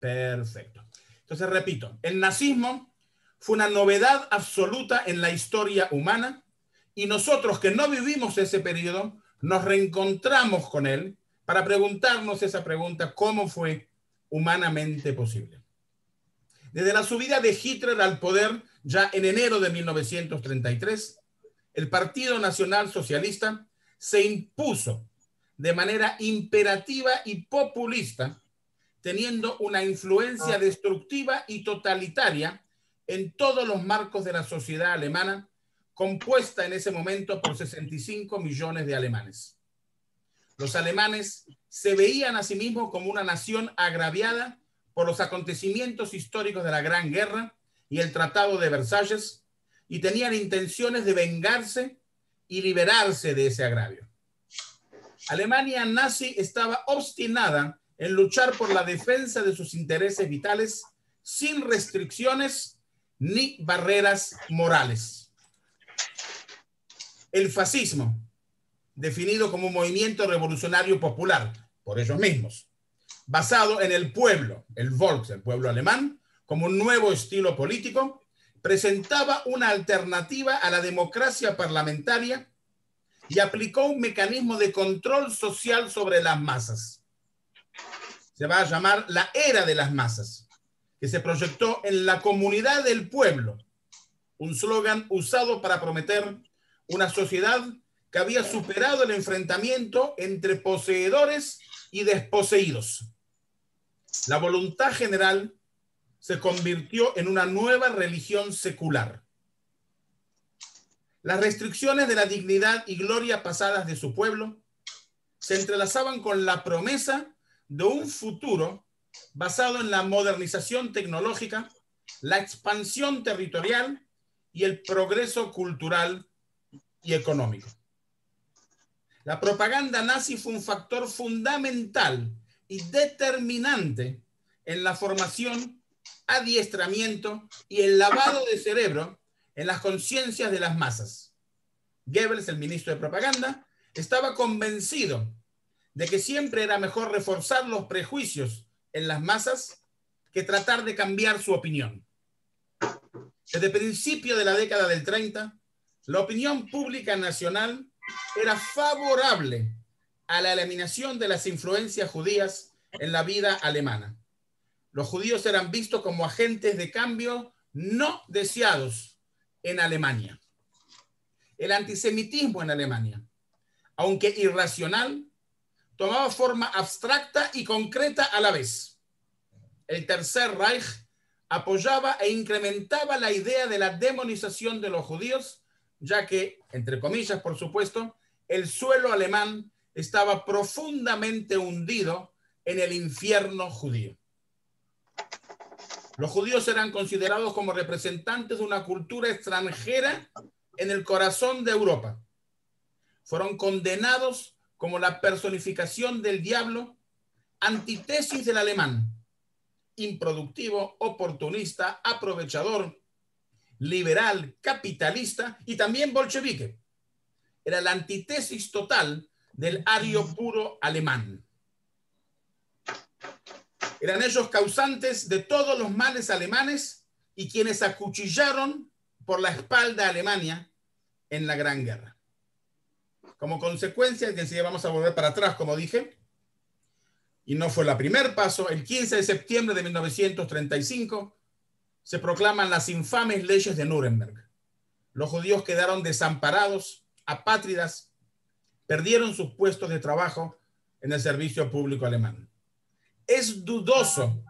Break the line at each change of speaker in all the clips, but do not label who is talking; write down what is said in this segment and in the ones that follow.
Perfecto. Entonces, repito, el nazismo fue una novedad absoluta en la historia humana y nosotros que no vivimos ese periodo nos reencontramos con él para preguntarnos esa pregunta: ¿cómo fue humanamente posible? Desde la subida de Hitler al poder ya en enero de 1933, el Partido Nacional Socialista se impuso de manera imperativa y populista, teniendo una influencia destructiva y totalitaria en todos los marcos de la sociedad alemana, compuesta en ese momento por 65 millones de alemanes. Los alemanes se veían a sí mismos como una nación agraviada por los acontecimientos históricos de la Gran Guerra y el Tratado de Versalles, y tenían intenciones de vengarse y liberarse de ese agravio. Alemania nazi estaba obstinada en luchar por la defensa de sus intereses vitales sin restricciones ni barreras morales. El fascismo, definido como un movimiento revolucionario popular por ellos mismos, basado en el pueblo, el Volks, el pueblo alemán, como un nuevo estilo político, presentaba una alternativa a la democracia parlamentaria y aplicó un mecanismo de control social sobre las masas. Se va a llamar la era de las masas, que se proyectó en la comunidad del pueblo, un slogan usado para prometer una sociedad que había superado el enfrentamiento entre poseedores y desposeídos. La voluntad general se convirtió en una nueva religión secular. Las restricciones de la dignidad y gloria pasadas de su pueblo se entrelazaban con la promesa de un futuro basado en la modernización tecnológica, la expansión territorial y el progreso cultural y económico. La propaganda nazi fue un factor fundamental y determinante en la formación, adiestramiento y el lavado de cerebro en las conciencias de las masas. Goebbels, el ministro de propaganda, estaba convencido de que siempre era mejor reforzar los prejuicios en las masas que tratar de cambiar su opinión. Desde el principio de la década del 30, la opinión pública nacional era favorable a la eliminación de las influencias judías en la vida alemana. Los judíos eran vistos como agentes de cambio no deseados en Alemania. El antisemitismo en Alemania, aunque irracional, tomaba forma abstracta y concreta a la vez. El Tercer Reich apoyaba e incrementaba la idea de la demonización de los judíos, ya que, entre comillas, por supuesto, el suelo alemán estaba profundamente hundido en el infierno judío. Los judíos eran considerados como representantes de una cultura extranjera en el corazón de Europa. Fueron condenados como la personificación del diablo, antítesis del alemán, improductivo, oportunista, aprovechador, liberal, capitalista y también bolchevique. Era la antítesis total del ario puro alemán. Eran ellos causantes de todos los males alemanes y quienes acuchillaron por la espalda a Alemania en la Gran Guerra. Como consecuencia, que enseguida vamos a volver para atrás, como dije, y no fue el primer paso, el 15 de septiembre de 1935 se proclaman las infames leyes de Nuremberg. Los judíos quedaron desamparados, apátridas, perdieron sus puestos de trabajo en el servicio público alemán. Es dudoso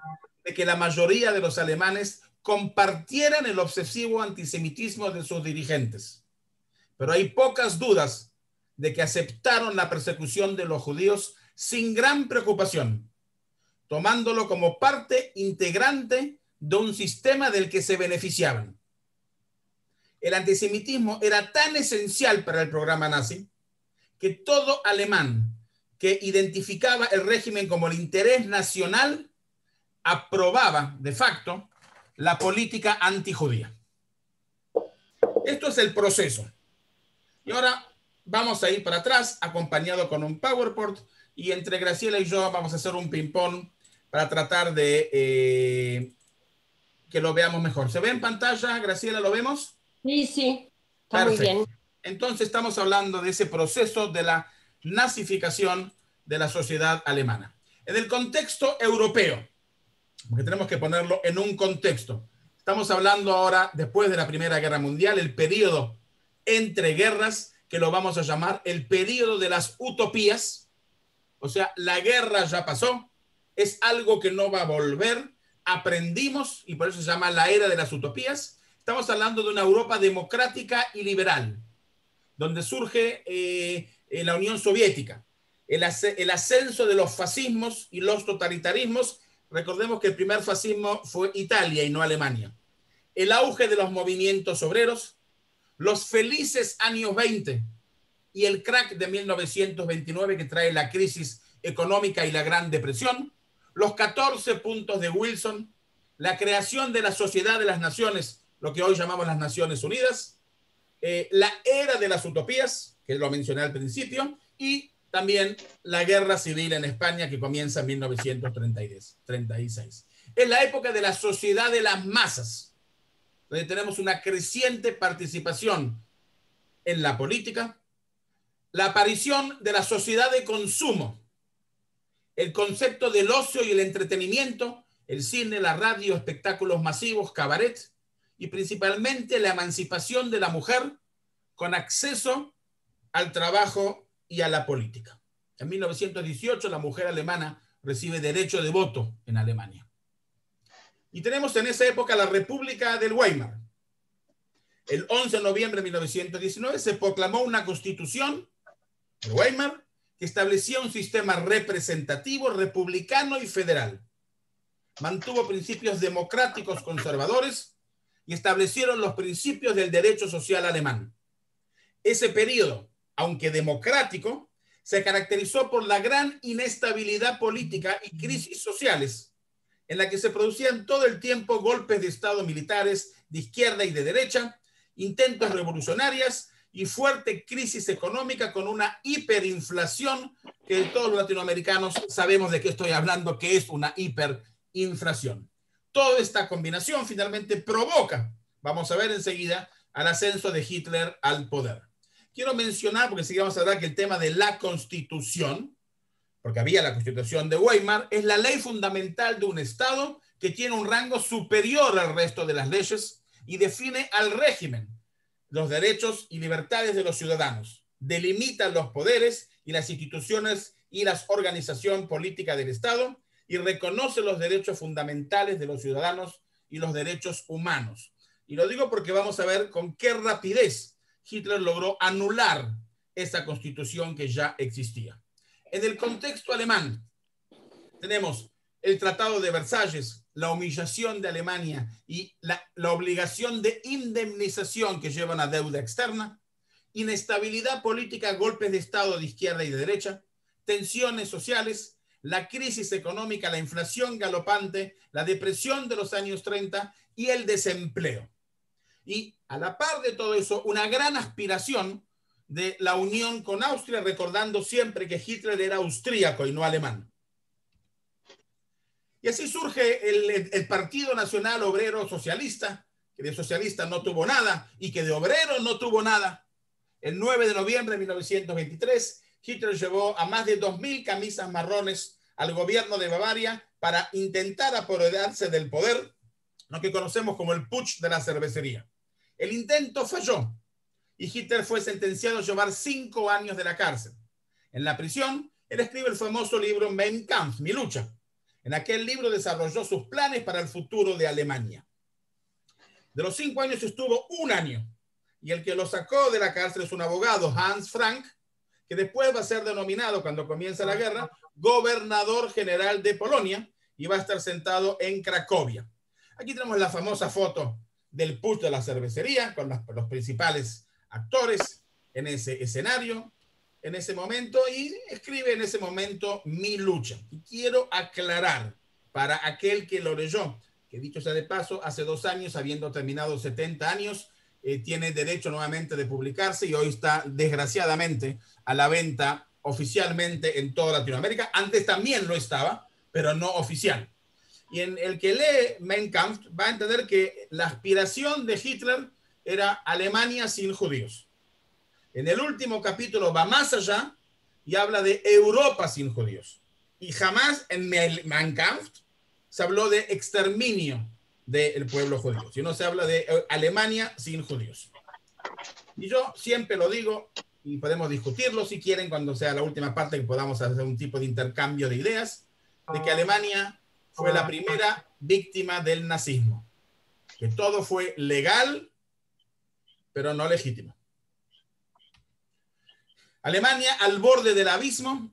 de que la mayoría de los alemanes compartieran el obsesivo antisemitismo de sus dirigentes, pero hay pocas dudas de que aceptaron la persecución de los judíos sin gran preocupación, tomándolo como parte integrante de un sistema del que se beneficiaban. El antisemitismo era tan esencial para el programa nazi que todo alemán que identificaba el régimen como el interés nacional aprobaba de facto la política antijudía. Esto es el proceso. Y ahora vamos a ir para atrás acompañado con un PowerPoint y entre Graciela y yo vamos a hacer un ping-pong para tratar de que lo veamos mejor. ¿Se ve en pantalla, Graciela? ¿Lo vemos?
Sí, sí, está muy bien.
Perfecto. Entonces estamos hablando de ese proceso de la nazificación de la sociedad alemana. En el contexto europeo, porque tenemos que ponerlo en un contexto. Estamos hablando ahora, después de la Primera Guerra Mundial, el periodo entre guerras, que lo vamos a llamar el periodo de las utopías. O sea, la guerra ya pasó, es algo que no va a volver, aprendimos, y por eso se llama la era de las utopías. Estamos hablando de una Europa democrática y liberal, donde surge la Unión Soviética, el ascenso de los fascismos y los totalitarismos. Recordemos que el primer fascismo fue Italia y no Alemania. El auge de los movimientos obreros, los felices años 20 y el crack de 1929 que trae la crisis económica y la Gran Depresión, los 14 puntos de Wilson, la creación de la Sociedad de las Naciones, lo que hoy llamamos las Naciones Unidas, la era de las utopías, que lo mencioné al principio, y también la guerra civil en España que comienza en 1936. Es la época de la sociedad de las masas, donde tenemos una creciente participación en la política, la aparición de la sociedad de consumo, el concepto del ocio y el entretenimiento, el cine, la radio, espectáculos masivos, cabaret, y principalmente la emancipación de la mujer con acceso al trabajo y a la política. En 1918 la mujer alemana recibe derecho de voto en Alemania. Y tenemos en esa época la República del Weimar. El 11 de noviembre de 1919 se proclamó una constitución de Weimar que establecía un sistema representativo, republicano y federal. Mantuvo principios democráticos conservadores y establecieron los principios del derecho social alemán. Ese periodo, aunque democrático, se caracterizó por la gran inestabilidad política y crisis sociales, en la que se producían todo el tiempo golpes de Estado militares de izquierda y de derecha, intentos revolucionarios y fuerte crisis económica con una hiperinflación que todos los latinoamericanos sabemos de qué estoy hablando, que es una hiperinflación. Toda esta combinación finalmente provoca, vamos a ver enseguida, al ascenso de Hitler al poder. Quiero mencionar, porque sí vamos a hablar, que el tema de la Constitución, porque había la Constitución de Weimar, es la ley fundamental de un Estado que tiene un rango superior al resto de las leyes y define al régimen, los derechos y libertades de los ciudadanos, delimita los poderes y las instituciones y la organización política del Estado y reconoce los derechos fundamentales de los ciudadanos y los derechos humanos. Y lo digo porque vamos a ver con qué rapidez Hitler logró anular esa constitución que ya existía. En el contexto alemán tenemos el Tratado de Versalles, la humillación de Alemania y la obligación de indemnización que lleva una deuda externa, inestabilidad política, golpes de Estado de izquierda y de derecha, tensiones sociales, la crisis económica, la inflación galopante, la depresión de los años 30 y el desempleo. Y a la par de todo eso, una gran aspiración de la unión con Austria, recordando siempre que Hitler era austríaco y no alemán. Y así surge el Partido Nacional Obrero Socialista, que de socialista no tuvo nada y que de obrero no tuvo nada. El 9 de noviembre de 1923, Hitler llevó a más de 2.000 camisas marrones al gobierno de Bavaria para intentar apoderarse del poder, lo que conocemos como el putsch de la cervecería. El intento falló y Hitler fue sentenciado a llevar 5 años de la cárcel. En la prisión, él escribe el famoso libro Mein Kampf, Mi lucha. En aquel libro desarrolló sus planes para el futuro de Alemania. De los 5 años estuvo 1 año, y el que lo sacó de la cárcel es un abogado, Hans Frank, que después va a ser denominado, cuando comienza la guerra, gobernador general de Polonia, y va a estar sentado en Cracovia. Aquí tenemos la famosa foto del putsch de la cervecería, con los principales actores en ese escenario, en ese momento, y escribe en ese momento Mi lucha. Y quiero aclarar para aquel que lo leyó, que dicho sea de paso, hace 2 años, habiendo terminado 70 años, tiene derecho nuevamente de publicarse y hoy está desgraciadamente a la venta oficialmente en toda Latinoamérica. Antes también lo estaba, pero no oficial. Y en el que lee Mein Kampf va a entender que la aspiración de Hitler era Alemania sin judíos. En el último capítulo va más allá y habla de Europa sin judíos. Y jamás en Mein Kampf se habló de exterminio del pueblo judío, sino se habla de Alemania sin judíos. Y yo siempre lo digo, y podemos discutirlo si quieren cuando sea la última parte, que podamos hacer un tipo de intercambio de ideas, de que Alemania fue la primera víctima del nazismo, que todo fue legal, pero no legítimo. Alemania al borde del abismo,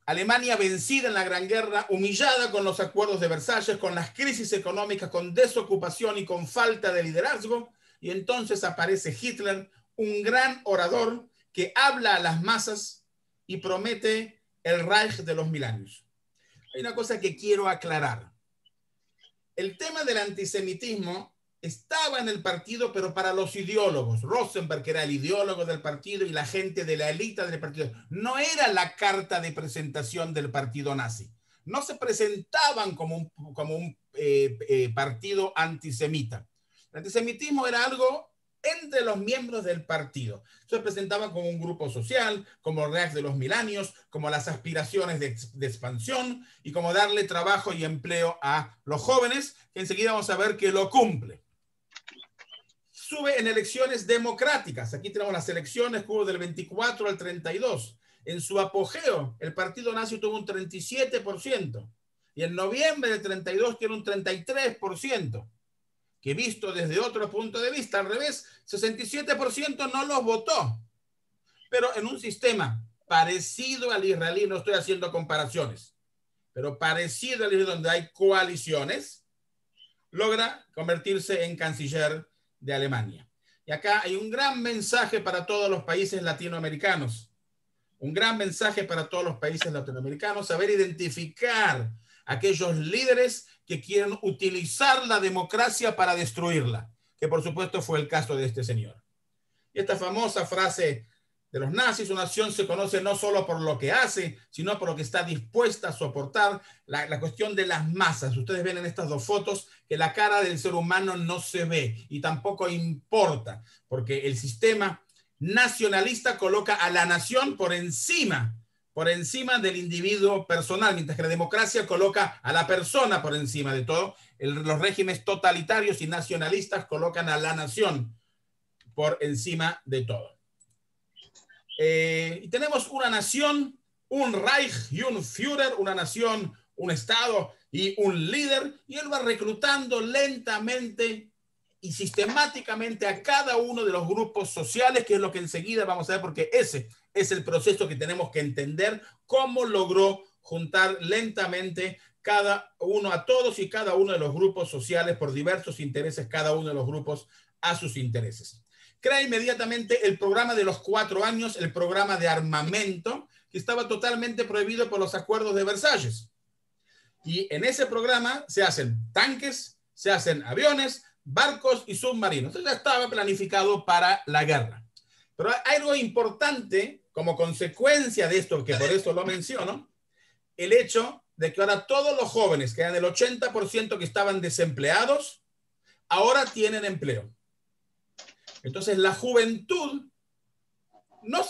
Alemania vencida en la Gran Guerra, humillada con los acuerdos de Versalles, con las crisis económicas, con desocupación y con falta de liderazgo, y entonces aparece Hitler, un gran orador que habla a las masas y promete el Reich de los 1000 años. Hay una cosa que quiero aclarar. El tema del antisemitismo estaba en el partido, pero para los ideólogos. Rosenberg, que era el ideólogo del partido, y la gente de la élite del partido. No era la carta de presentación del partido nazi. No se presentaban como un partido antisemita. El antisemitismo era algo entre los miembros del partido. Se presentaba como un grupo social, como el Reich de los 1000 años, como las aspiraciones de expansión y como darle trabajo y empleo a los jóvenes, que enseguida vamos a ver que lo cumple. Sube en elecciones democráticas. Aquí tenemos las elecciones que hubo del 24 al 32. En su apogeo, el partido nazi tuvo un 37%. Y en noviembre del 32 tiene un 33%. Que visto desde otro punto de vista, al revés, 67% no los votó. Pero en un sistema parecido al israelí, no estoy haciendo comparaciones, pero parecido al israelí, donde hay coaliciones, logra convertirse en canciller de Alemania. Y acá hay un gran mensaje para todos los países latinoamericanos. Un gran mensaje para todos los países latinoamericanos, saber identificar aquellos líderes que quieren utilizar la democracia para destruirla, que por supuesto fue el caso de este señor. Y esta famosa frase de los nazis: una nación se conoce no solo por lo que hace, sino por lo que está dispuesta a soportar. La cuestión de las masas. Ustedes ven en estas dos fotos que la cara del ser humano no se ve y tampoco importa, porque el sistema nacionalista coloca a la nación por encima del individuo personal, mientras que la democracia coloca a la persona por encima de todo. Los regímenes totalitarios y nacionalistas colocan a la nación por encima de todo. Y tenemos una nación, un Reich y un Führer, una nación, un Estado y un líder, y él va reclutando lentamente y sistemáticamente a cada uno de los grupos sociales, que es lo que enseguida vamos a ver, porque ese es el proceso que tenemos que entender, cómo logró juntar lentamente cada uno, a todos y cada uno de los grupos sociales por diversos intereses, cada uno de los grupos a sus intereses. Crea inmediatamente el programa de los 4 años, el programa de armamento, que estaba totalmente prohibido por los acuerdos de Versalles. Y en ese programa se hacen tanques, se hacen aviones, barcos y submarinos. Eso ya estaba planificado para la guerra. Pero hay algo importante como consecuencia de esto, que por eso lo menciono, el hecho de que ahora todos los jóvenes, que eran el 80% que estaban desempleados, ahora tienen empleo. Entonces la juventud no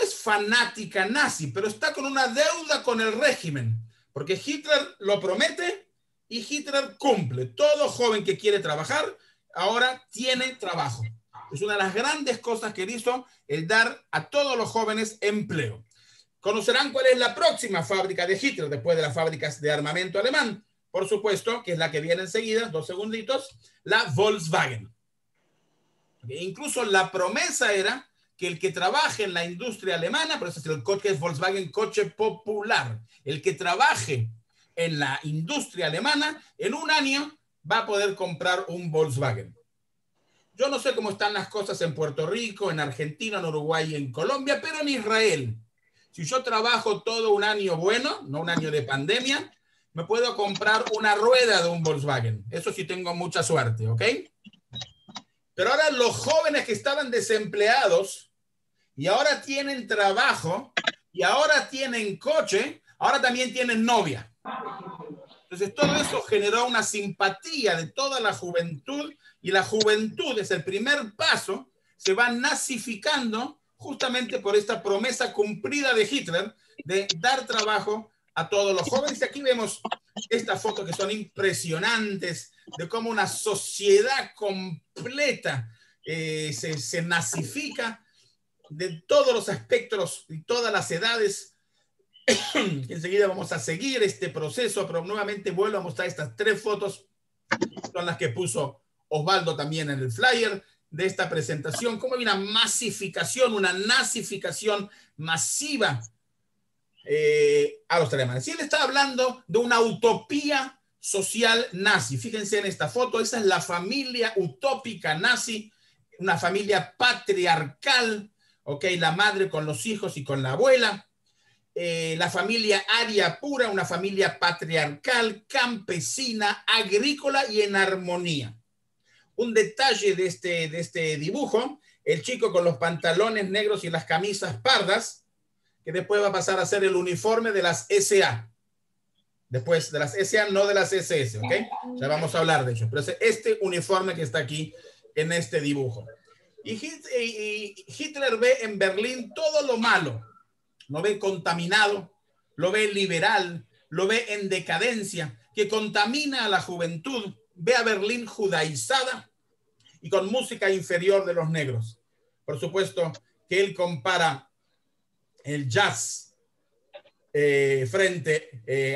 es fanática nazi, pero está con una deuda con el régimen, porque Hitler lo promete y Hitler cumple. Todo joven que quiere trabajar ahora tiene trabajo. Es una de las grandes cosas que hizo, el dar a todos los jóvenes empleo. Conocerán cuál es la próxima fábrica de Hitler después de las fábricas de armamento alemán. Por supuesto, que es la que viene enseguida, 2 segunditos, la Volkswagen. Incluso la promesa era que el que trabaje en la industria alemana, por eso es el coche Volkswagen, coche popular, el que trabaje en la industria alemana, en un año va a poder comprar un Volkswagen. Yo no sé cómo están las cosas en Puerto Rico, en Argentina, en Uruguay y en Colombia, pero en Israel, si yo trabajo todo un año bueno, no un año de pandemia, me puedo comprar una rueda de un Volkswagen. Eso sí tengo mucha suerte, ¿ok? Pero ahora los jóvenes que estaban desempleados y ahora tienen trabajo y ahora tienen coche, ahora también tienen novia. Entonces, todo eso generó una simpatía de toda la juventud, y la juventud es el primer paso, se va nazificando justamente por esta promesa cumplida de Hitler de dar trabajo a todos los jóvenes. Y aquí vemos estas fotos que son impresionantes de cómo una sociedad completa se nazifica de todos los aspectos y todas las edades. Enseguida vamos a seguir este proceso, pero nuevamente vuelvo a mostrar estas 3 fotos, son las que puso Osvaldo también en el flyer de esta presentación, cómo hay una masificación, una nazificación masiva a los alemanes. Y él está hablando de una utopía social nazi. Fíjense en esta foto, esa es la familia utópica nazi, una familia patriarcal, ¿ok? La madre con los hijos y con la abuela. La familia aria pura, una familia patriarcal, campesina, agrícola y en armonía. Un detalle de este dibujo, el chico con los pantalones negros y las camisas pardas, que después va a pasar a ser el uniforme de las SA. Después de las SA, no de las SS, ¿ok? Ya vamos a hablar de ello. Pero es este uniforme que está aquí en este dibujo. Y Hitler ve en Berlín todo lo malo. Lo ve contaminado, lo ve liberal, lo ve en decadencia, que contamina a la juventud. Ve a Berlín judaizada y con música inferior de los negros. Por supuesto que él compara el jazz frente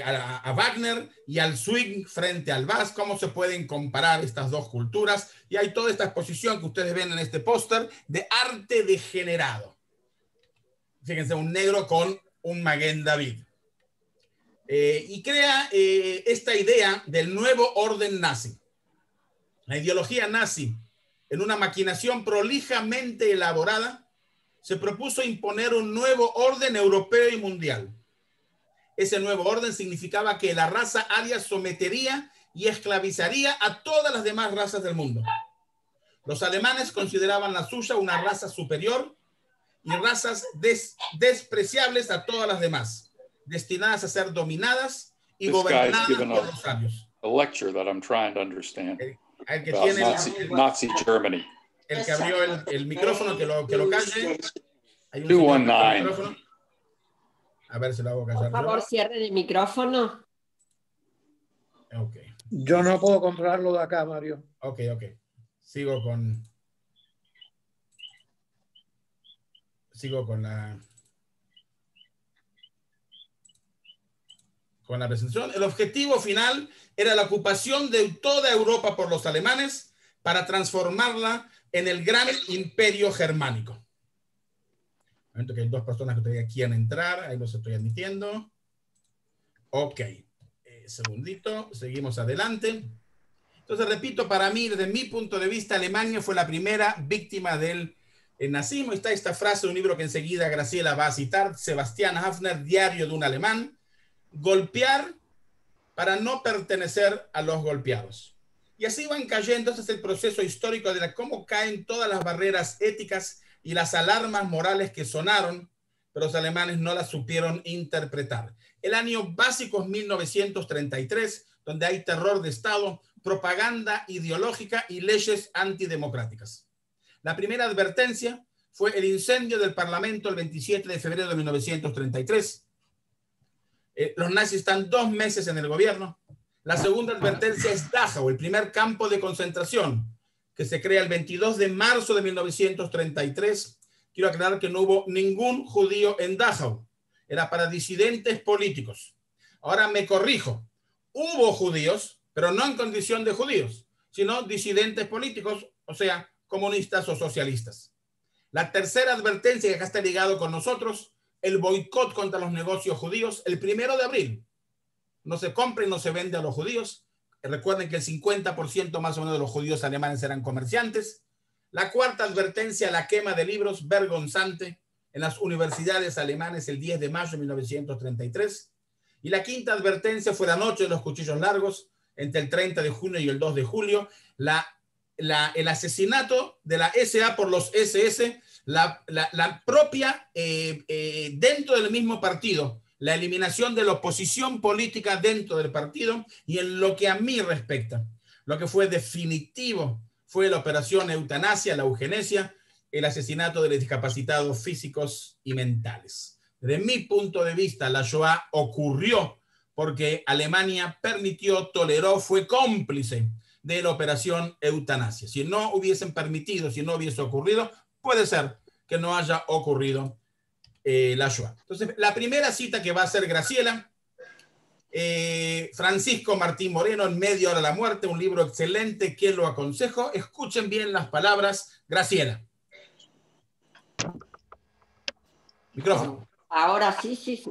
a Wagner y al swing frente al vals. ¿Cómo se pueden comparar estas dos culturas? Y hay toda esta exposición que ustedes ven en este póster de arte degenerado. Fíjense, un negro con un Maguen David. Y crea esta idea del nuevo orden nazi. La ideología nazi, en una maquinación prolijamente elaborada, se propuso imponer un nuevo orden europeo y mundial. Ese nuevo orden significaba que la raza aria sometería y esclavizaría a todas las demás razas del mundo. Los alemanes consideraban la suya una raza superior y razas despreciables a todas las demás, destinadas a ser dominadas y gobernadas por los sabios.
A lecture that I'm trying to understand
El que
about
tiene
Nazi Germany.
el que abrió el micrófono, que lo calle. Hay un
219.
micrófono. A ver si lo hago callar.
Por favor, cierre el micrófono.
Ok.
Yo no puedo controlarlo de acá, Mario.
Ok. Sigo con la presentación. El objetivo final era la ocupación de toda Europa por los alemanes para transformarla en el gran imperio germánico. Un momento que hay 2 personas que todavía quieren entrar, ahí los estoy admitiendo. Ok, segundito, seguimos adelante. Entonces, repito, para mí, desde mi punto de vista, Alemania fue la primera víctima del nazismo. Está esta frase de un libro que enseguida Graciela va a citar, Sebastian Hafner, Diario de un alemán: golpear para no pertenecer a los golpeados. Y así van cayendo. Este es el proceso histórico de cómo caen todas las barreras éticas y las alarmas morales que sonaron, pero los alemanes no las supieron interpretar. El año básico es 1933, donde hay terror de Estado, propaganda ideológica y leyes antidemocráticas. La primera advertencia fue el incendio del Parlamento el 27 de febrero de 1933. Los nazis están 2 meses en el gobierno. La segunda advertencia es Dachau, el primer campo de concentración, que se crea el 22 de marzo de 1933. Quiero aclarar que no hubo ningún judío en Dachau. Era para disidentes políticos. Ahora me corrijo. Hubo judíos, pero no en condición de judíos, sino disidentes políticos, o sea, comunistas o socialistas. La tercera advertencia, que acá está ligado con nosotros, el boicot contra los negocios judíos, el 1 de abril. No se compra y no se vende a los judíos. Recuerden que el 50% más o menos de los judíos alemanes eran comerciantes. La cuarta advertencia, la quema de libros vergonzante en las universidades alemanas el 10 de mayo de 1933. Y la quinta advertencia fue la noche de los cuchillos largos, entre el 30 de junio y el 2 de julio, el asesinato de la SA por los SS, la propia, dentro del mismo partido, la eliminación de la oposición política dentro del partido y en lo que a mí respecta, lo que fue definitivo fue la operación eutanasia, la eugenesia, el asesinato de los discapacitados físicos y mentales. Desde mi punto de vista, la Shoah ocurrió porque Alemania permitió, toleró, fue cómplice de la operación eutanasia. Si no hubiesen permitido, si no hubiese ocurrido, puede ser que no haya ocurrido la Shoah. Entonces, la primera cita que va a hacer Graciela, Francisco Martín Moreno, En media hora de la muerte, un libro excelente que lo aconsejo. Escuchen bien las palabras. Graciela. Micrófono.
Ahora sí.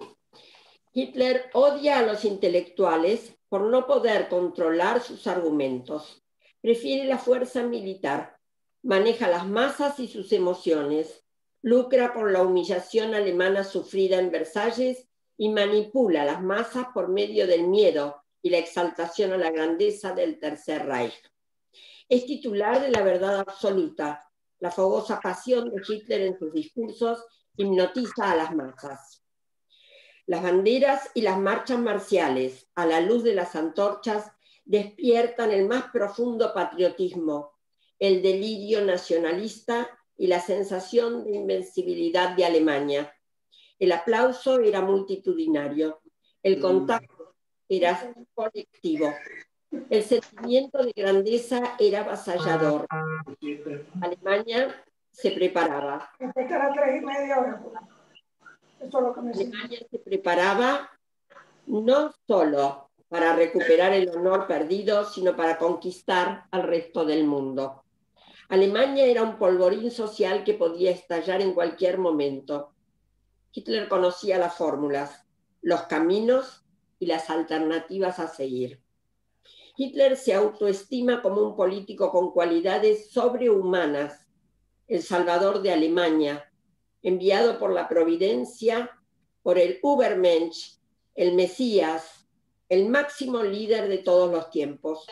Hitler odia a los intelectuales por no poder controlar sus argumentos. Prefiere la fuerza militar, maneja las masas y sus emociones, lucra por la humillación alemana sufrida en Versalles y manipula las masas por medio del miedo y la exaltación a la grandeza del Tercer Reich. Es titular de la verdad absoluta. La fogosa pasión de Hitler en sus discursos hipnotiza a las masas. Las banderas y las marchas marciales, a la luz de las antorchas, despiertan el más profundo patriotismo, el delirio nacionalista y la sensación de invencibilidad de Alemania. El aplauso era multitudinario, el contacto era colectivo, el sentimiento de grandeza era avasallador. Alemania se preparaba. Alemania se preparaba no solo para recuperar el honor perdido, sino para conquistar al resto del mundo. Alemania era un polvorín social que podía estallar en cualquier momento. Hitler conocía las fórmulas, los caminos y las alternativas a seguir. Hitler se autoestima como un político con cualidades sobrehumanas, el salvador de Alemania, enviado por la providencia, por el Übermensch, el Mesías, el máximo líder de todos los tiempos.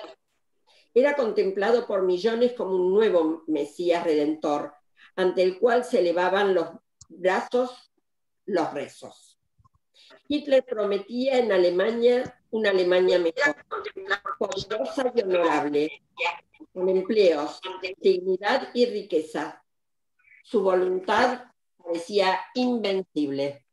Era contemplado por millones como un nuevo Mesías redentor, ante el cual se elevaban los brazos, los rezos. Hitler prometía en Alemania una Alemania mejor, poderosa y honorable, con empleos, dignidad y riqueza. Su voluntad parecía invencible.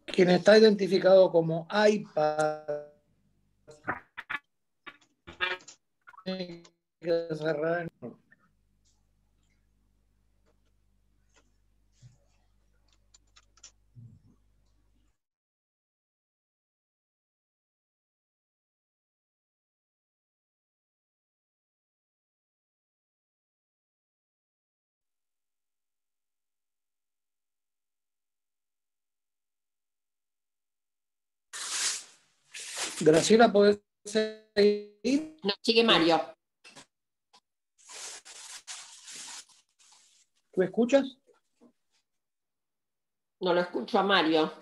Quien está identificado como iPad tiene que cerrar. Graciela, ¿puedes seguir?
No, sigue Mario.
¿Tú escuchas?
No lo escucho a Mario.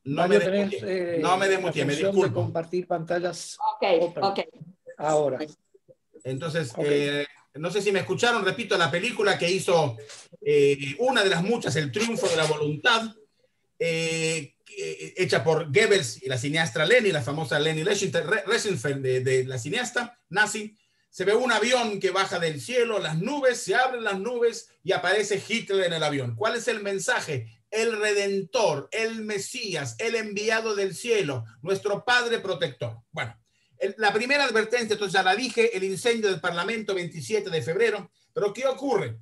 No
Mario,
me desmuteé, no me desmuteé, me
función de
disculpo.
compartir pantallas.
Ok.
Ahora.
Entonces,
Okay.
no sé si me escucharon, repito, la película que hizo una de las muchas, El triunfo de la voluntad, hecha por Goebbels y la cineasta Leni, la famosa Leni Riefenstahl de la cineasta nazi. Se ve un avión que baja del cielo, las nubes, se abren las nubes y aparece Hitler en el avión. ¿Cuál es el mensaje? El Redentor, el Mesías, el enviado del cielo, nuestro Padre protector. Bueno, la primera advertencia, entonces ya la dije, el incendio del Parlamento 27 de febrero. Pero ¿qué ocurre?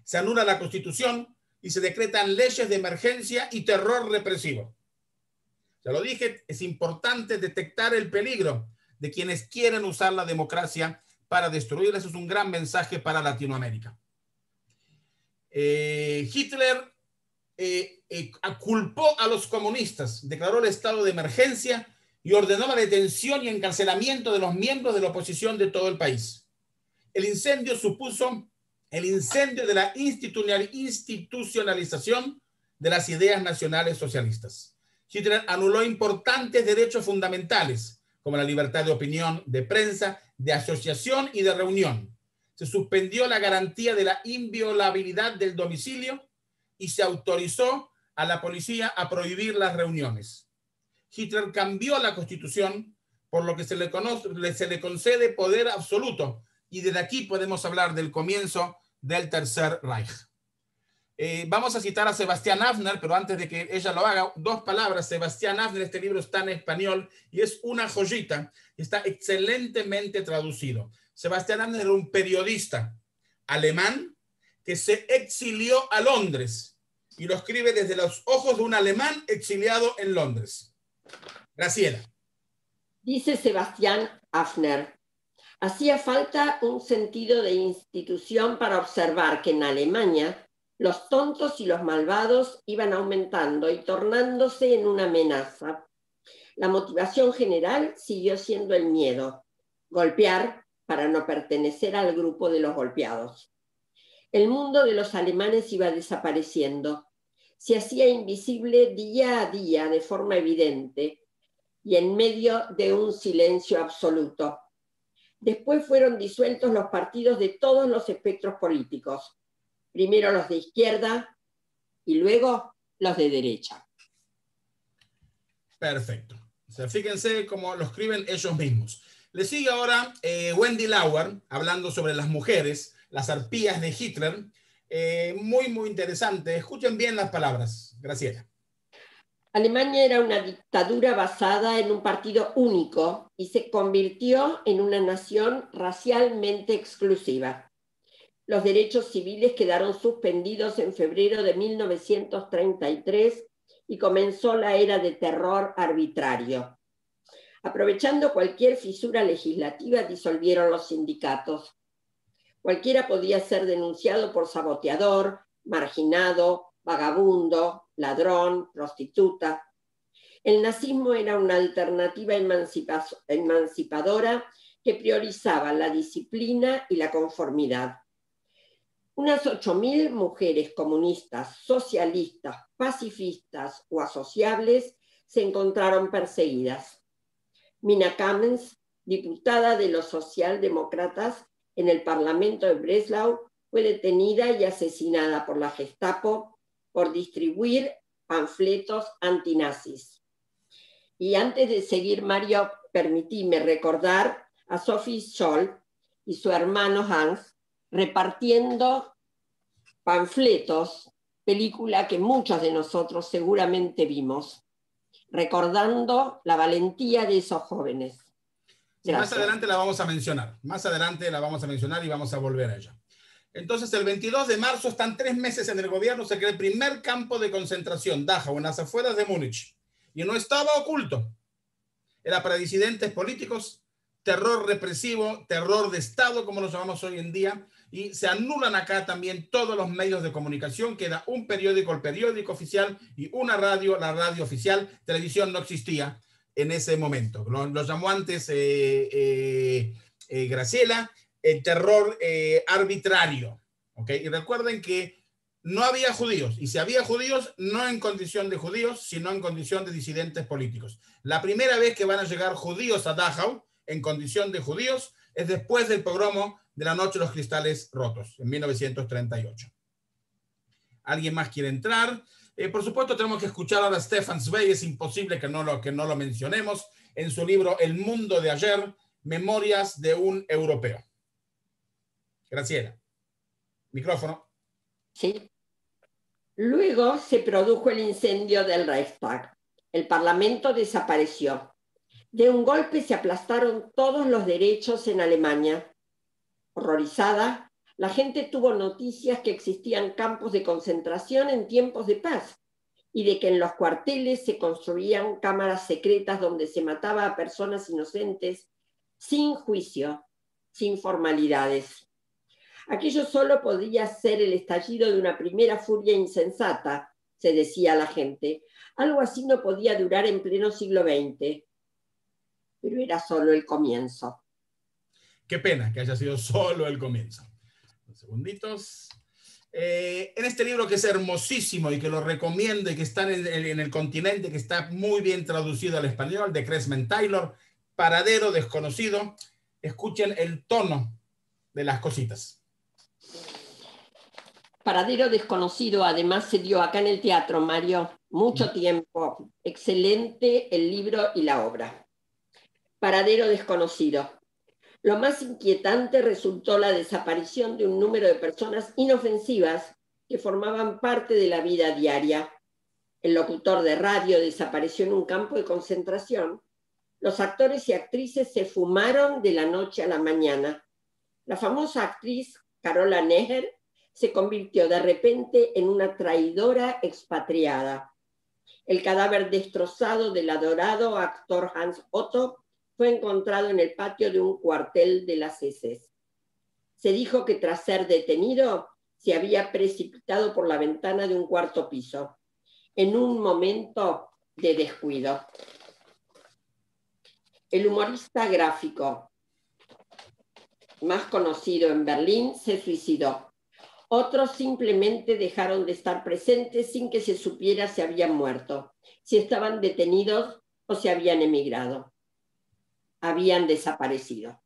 Se anula la Constitución y se decretan leyes de emergencia y terror represivo. Ya lo dije, es importante detectar el peligro de quienes quieren usar la democracia para destruirla. Eso es un gran mensaje para Latinoamérica. Hitler culpó a los comunistas, declaró el estado de emergencia y ordenó la detención y encarcelamiento de los miembros de la oposición de todo el país. El incendio supuso el incendio de la institucionalización de las ideas nacionales socialistas. Hitler anuló importantes derechos fundamentales, como la libertad de opinión, de prensa, de asociación y de reunión. Se suspendió la garantía de la inviolabilidad del domicilio y se autorizó a la policía a prohibir las reuniones. Hitler cambió la Constitución, por lo que se le concede poder absoluto, y desde aquí podemos hablar del comienzo del Tercer Reich. Vamos a citar a Sebastián Haffner, pero antes de que ella lo haga, dos palabras. Sebastián Haffner, este libro está en español y es una joyita, está excelentemente traducido. Sebastián Haffner era un periodista alemán que se exilió a Londres y lo escribe desde los ojos de un alemán exiliado en Londres. Graciela.
Dice Sebastián Haffner: hacía falta un sentido de institución para observar que en Alemania los tontos y los malvados iban aumentando y tornándose en una amenaza. La motivación general siguió siendo el miedo, golpear para no pertenecer al grupo de los golpeados. El mundo de los alemanes iba desapareciendo, se hacía invisible día a día de forma evidente y en medio de un silencio absoluto. Después fueron disueltos los partidos de todos los espectros políticos, primero los de izquierda y luego los de derecha.
Perfecto. O sea, fíjense cómo lo escriben ellos mismos. Le sigue ahora Wendy Lauer, hablando sobre las mujeres, las arpías de Hitler. Muy interesante. Escuchen bien las palabras. Graciela.
Alemania era una dictadura basada en un partido único y se convirtió en una nación racialmente exclusiva. Los derechos civiles quedaron suspendidos en febrero de 1933 y comenzó la era de terror arbitrario. Aprovechando cualquier fisura legislativa, disolvieron los sindicatos. Cualquiera podía ser denunciado por saboteador, marginado, vagabundo, ladrón, prostituta. El nazismo era una alternativa emancipadora que priorizaba la disciplina y la conformidad. Unas 8.000 mujeres comunistas, socialistas, pacifistas o asociables se encontraron perseguidas. Mina Kamens, diputada de los socialdemócratas en el Parlamento de Breslau, fue detenida y asesinada por la Gestapo por distribuir panfletos antinazis. Y antes de seguir, Mario, permitíme recordar a Sophie Scholl y su hermano Hans repartiendo panfletos, película que muchos de nosotros seguramente vimos, recordando la valentía de esos jóvenes.
Sí, más adelante la vamos a mencionar. Más adelante la vamos a mencionar y vamos a volver a ella. Entonces, el 22 de marzo, están 3 meses en el gobierno, se crea el primer campo de concentración, Dachau, en las afueras de Múnich. Y no estaba oculto. Era para disidentes políticos, terror represivo, terror de Estado, como lo llamamos hoy en día. Y se anulan acá también todos los medios de comunicación. Queda un periódico, el periódico oficial, y una radio, la radio oficial. Televisión no existía en ese momento. Lo llamó antes Graciela, el terror arbitrario. ¿Okay? Y recuerden que no había judíos, y si había judíos, no en condición de judíos, sino en condición de disidentes políticos. La primera vez que van a llegar judíos a Dachau, en condición de judíos, es después del pogromo de la Noche de los Cristales Rotos, en 1938. ¿Alguien más quiere entrar? Por supuesto, tenemos que escuchar ahora a Stefan Zweig. Es imposible que no lo mencionemos en su libro El mundo de ayer, Memorias de un europeo. Graciela. Micrófono.
Sí. Luego se produjo el incendio del Reichstag. El Parlamento desapareció. De un golpe se aplastaron todos los derechos en Alemania. Horrorizada, la gente tuvo noticias que existían campos de concentración en tiempos de paz y de que en los cuarteles se construían cámaras secretas donde se mataba a personas inocentes sin juicio, sin formalidades. Aquello solo podía ser el estallido de una primera furia insensata, se decía la gente. Algo así no podía durar en pleno siglo XX, pero era solo el comienzo.
Qué pena que haya sido solo el comienzo. Unos segunditos. En este libro, que es hermosísimo y que lo recomiendo y que está en el continente, que está muy bien traducido al español, de Crescent Taylor, Paradero Desconocido, escuchen el tono de las cositas.
Paradero Desconocido, además, se dio acá en el teatro, Mario, mucho tiempo. Excelente el libro y la obra. Paradero Desconocido. Lo más inquietante resultó la desaparición de un número de personas inofensivas que formaban parte de la vida diaria. El locutor de radio desapareció en un campo de concentración. Los actores y actrices se fumaron de la noche a la mañana. La famosa actriz Carola Neher se convirtió de repente en una traidora expatriada. El cadáver destrozado del adorado actor Hans Otto fue encontrado en el patio de un cuartel de las SS. Se dijo que tras ser detenido se había precipitado por la ventana de un cuarto piso, en un momento de descuido. El humorista gráfico más conocido en Berlín se suicidó. Otros simplemente dejaron de estar presentes sin que se supiera si habían muerto, si estaban detenidos o si habían emigrado. Habían desaparecido.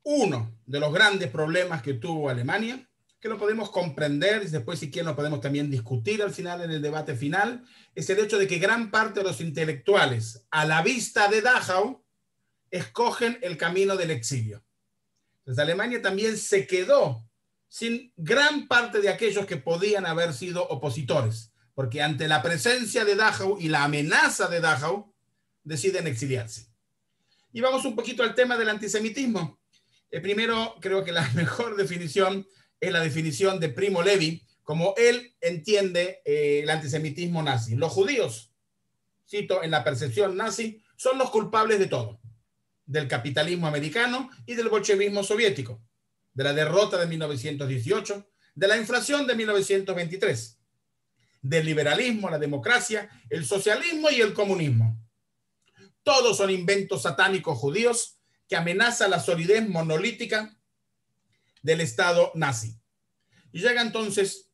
Uno de los grandes problemas que tuvo Alemania, que lo podemos comprender y después si quieren lo podemos también discutir al final en el debate final, es el hecho de que gran parte de los intelectuales a la vista de Dachau escogen el camino del exilio. Entonces Alemania también se quedó sin gran parte de aquellos que podían haber sido opositores, porque ante la presencia de Dachau y la amenaza de Dachau deciden exiliarse. Y vamos un poquito al tema del antisemitismo. Primero, creo que la mejor definición es la definición de Primo Levi, como él entiende el antisemitismo nazi. Los judíos, cito, en la percepción nazi, son los culpables de todo, del capitalismo americano y del bolchevismo soviético, de la derrota de 1918, de la inflación de 1923, del liberalismo, la democracia, el socialismo y el comunismo. Todos son inventos satánicos judíos que amenazan la solidez monolítica del Estado nazi. Y llega entonces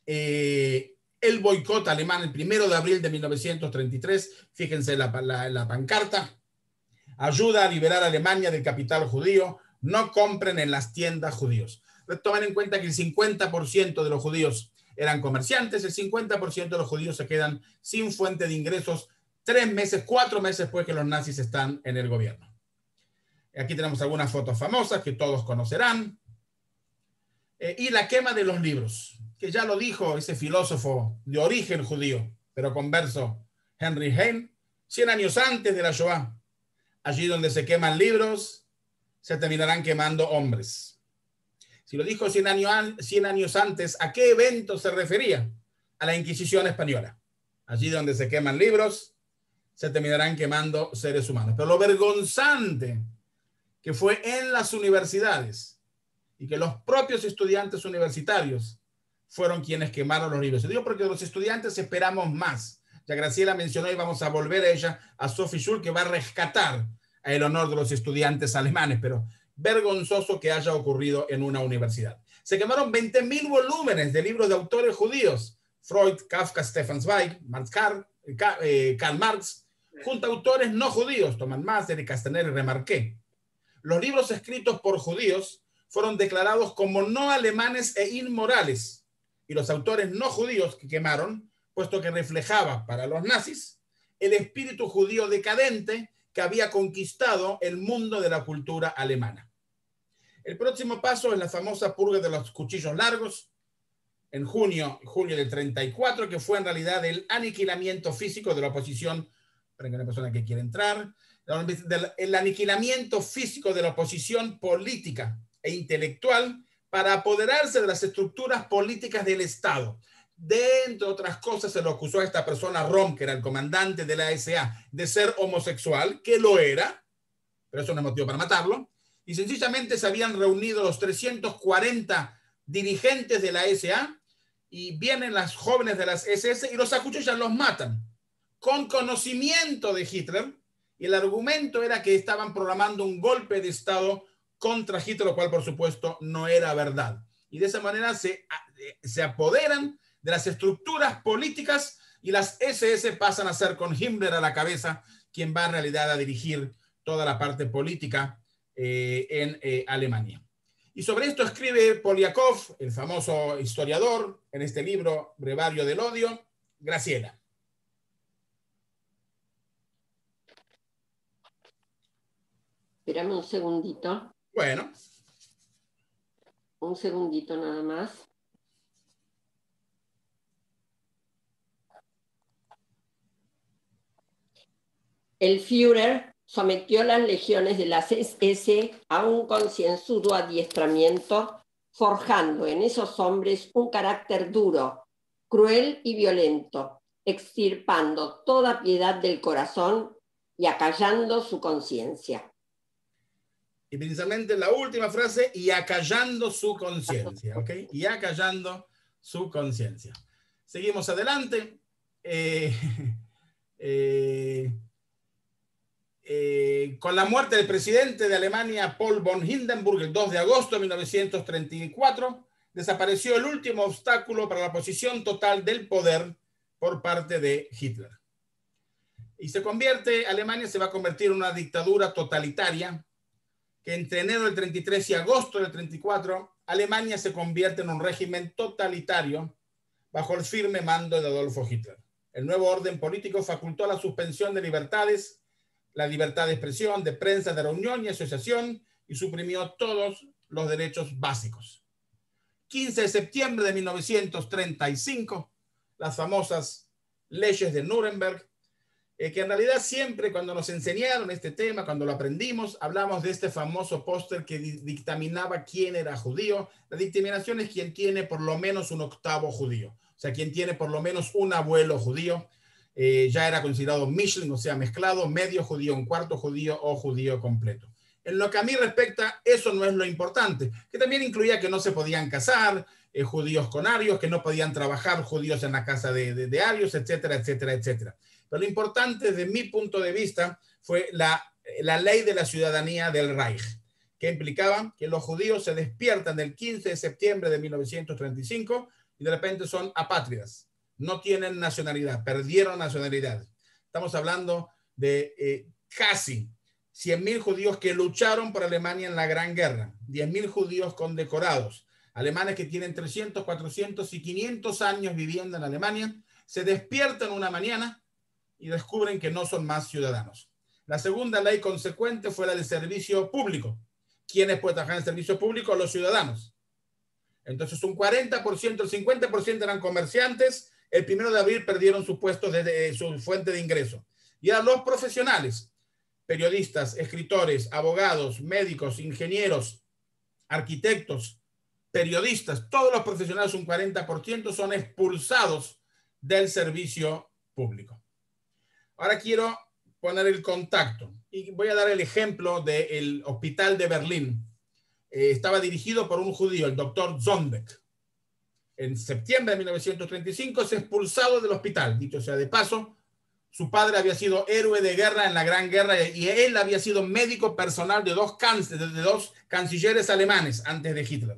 el boicot alemán el 1 de abril de 1933. Fíjense la pancarta. Ayuda a liberar a Alemania del capital judío. No compren en las tiendas judíos. Tomen en cuenta que el 50% de los judíos eran comerciantes, el 50% de los judíos se quedan sin fuente de ingresos 3 meses, 4 meses después que los nazis están en el gobierno. Aquí tenemos algunas fotos famosas que todos conocerán. Y la quema de los libros, que ya lo dijo ese filósofo de origen judío, pero converso, Henry Heine, 100 años antes de la Shoah. Allí donde se queman libros, se terminarán quemando hombres. Si lo dijo 100 años antes, ¿a qué evento se refería? A la Inquisición española. Allí donde se queman libros, se terminarán quemando seres humanos. Pero lo vergonzante que fue en las universidades y que los propios estudiantes universitarios fueron quienes quemaron los libros. Digo porque de los estudiantes esperamos más. Ya Graciela mencionó y vamos a volver a ella, a Sophie Scholl, que va a rescatar el honor de los estudiantes alemanes, pero vergonzoso que haya ocurrido en una universidad. Se quemaron 20.000 volúmenes de libros de autores judíos, Freud, Kafka, Stefan Zweig, Karl Marx, junto a autores no judíos, Thomas Mann, Eric Castaner y Remarqué. Los libros escritos por judíos fueron declarados como no alemanes e inmorales, y los autores no judíos que quemaron, puesto que reflejaba para los nazis el espíritu judío decadente que había conquistado el mundo de la cultura alemana. El próximo paso es la famosa purga de los cuchillos largos, en julio del 34, que fue en realidad el aniquilamiento físico de la oposición, para que una persona que quiere entrar, el aniquilamiento físico de la oposición política e intelectual para apoderarse de las estructuras políticas del Estado. De, entre otras cosas, se lo acusó a esta persona, Rom, que era el comandante de la SA, de ser homosexual, que lo era, pero eso no es motivo para matarlo, y sencillamente se habían reunido los 340 dirigentes de la SA, y vienen las jóvenes de las SS y los acuchillan, los matan, con conocimiento de Hitler, Y el argumento era que estaban programando un golpe de Estado contra Hitler, lo cual por supuesto no era verdad. Y de esa manera se apoderan de las estructuras políticas y las SS pasan a ser, con Himmler a la cabeza, quien va en realidad a dirigir toda la parte política en Alemania. Y sobre esto escribe Poliakov, el famoso historiador, en este libro, Brevario del Odio. Graciela.
Espérame un segundito.
Bueno.
Un segundito nada más. El Führer sometió las legiones de las SS a un concienzudo adiestramiento, forjando en esos hombres un carácter duro, cruel y violento, extirpando toda piedad del corazón y acallando su conciencia.
Y precisamente la última frase, y acallando su conciencia, ¿ok? Y acallando su conciencia. Seguimos adelante. Con la muerte del presidente de Alemania, Paul von Hindenburg, el 2 de agosto de 1934, desapareció el último obstáculo para la posición total del poder por parte de Hitler. Y Alemania se va a convertir en una dictadura totalitaria, que entre enero del 33 y agosto del 34, Alemania se convierte en un régimen totalitario bajo el firme mando de Adolfo Hitler. El nuevo orden político facultó la suspensión de libertades, la libertad de expresión, de prensa, de reunión y asociación, y suprimió todos los derechos básicos. 15 de septiembre de 1935, las famosas leyes de Nuremberg, que en realidad siempre cuando nos enseñaron este tema, cuando lo aprendimos, hablamos de este famoso póster que dictaminaba quién era judío. La dictaminación es quien tiene por lo menos un octavo judío, o sea, quien tiene por lo menos un abuelo judío. Ya era considerado Mischling, o sea, mezclado, medio judío, un cuarto judío o judío completo. En lo que a mí respecta, eso no es lo importante, que también incluía que no se podían casar judíos con arios, que no podían trabajar judíos en la casa de arios, etcétera, etcétera, etcétera. Pero lo importante desde mi punto de vista fue la ley de la ciudadanía del Reich, que implicaba que los judíos se despiertan el 15 de septiembre de 1935 y de repente son apátridas. No tienen nacionalidad, perdieron nacionalidad. Estamos hablando de casi 100.000 judíos que lucharon por Alemania en la Gran Guerra, 10.000 judíos condecorados, alemanes que tienen 300, 400 y 500 años viviendo en Alemania, se despiertan una mañana y descubren que no son más ciudadanos. La segunda ley consecuente fue la del servicio público. ¿Quiénes pueden trabajar en el servicio público? Los ciudadanos. Entonces un 40%, el 50% eran comerciantes. El 1 de abril perdieron su puesto de su fuente de ingreso. Y a los profesionales, periodistas, escritores, abogados, médicos, ingenieros, arquitectos, periodistas, todos los profesionales, un 40% son expulsados del servicio público. Ahora quiero poner el contacto y voy a dar el ejemplo del hospital de Berlín. Estaba dirigido por un judío, el doctor Zonbeck. En septiembre de 1935 es expulsado del hospital. Dicho sea de paso, su padre había sido héroe de guerra en la Gran Guerra y él había sido médico personal de dos cancilleres alemanes antes de Hitler.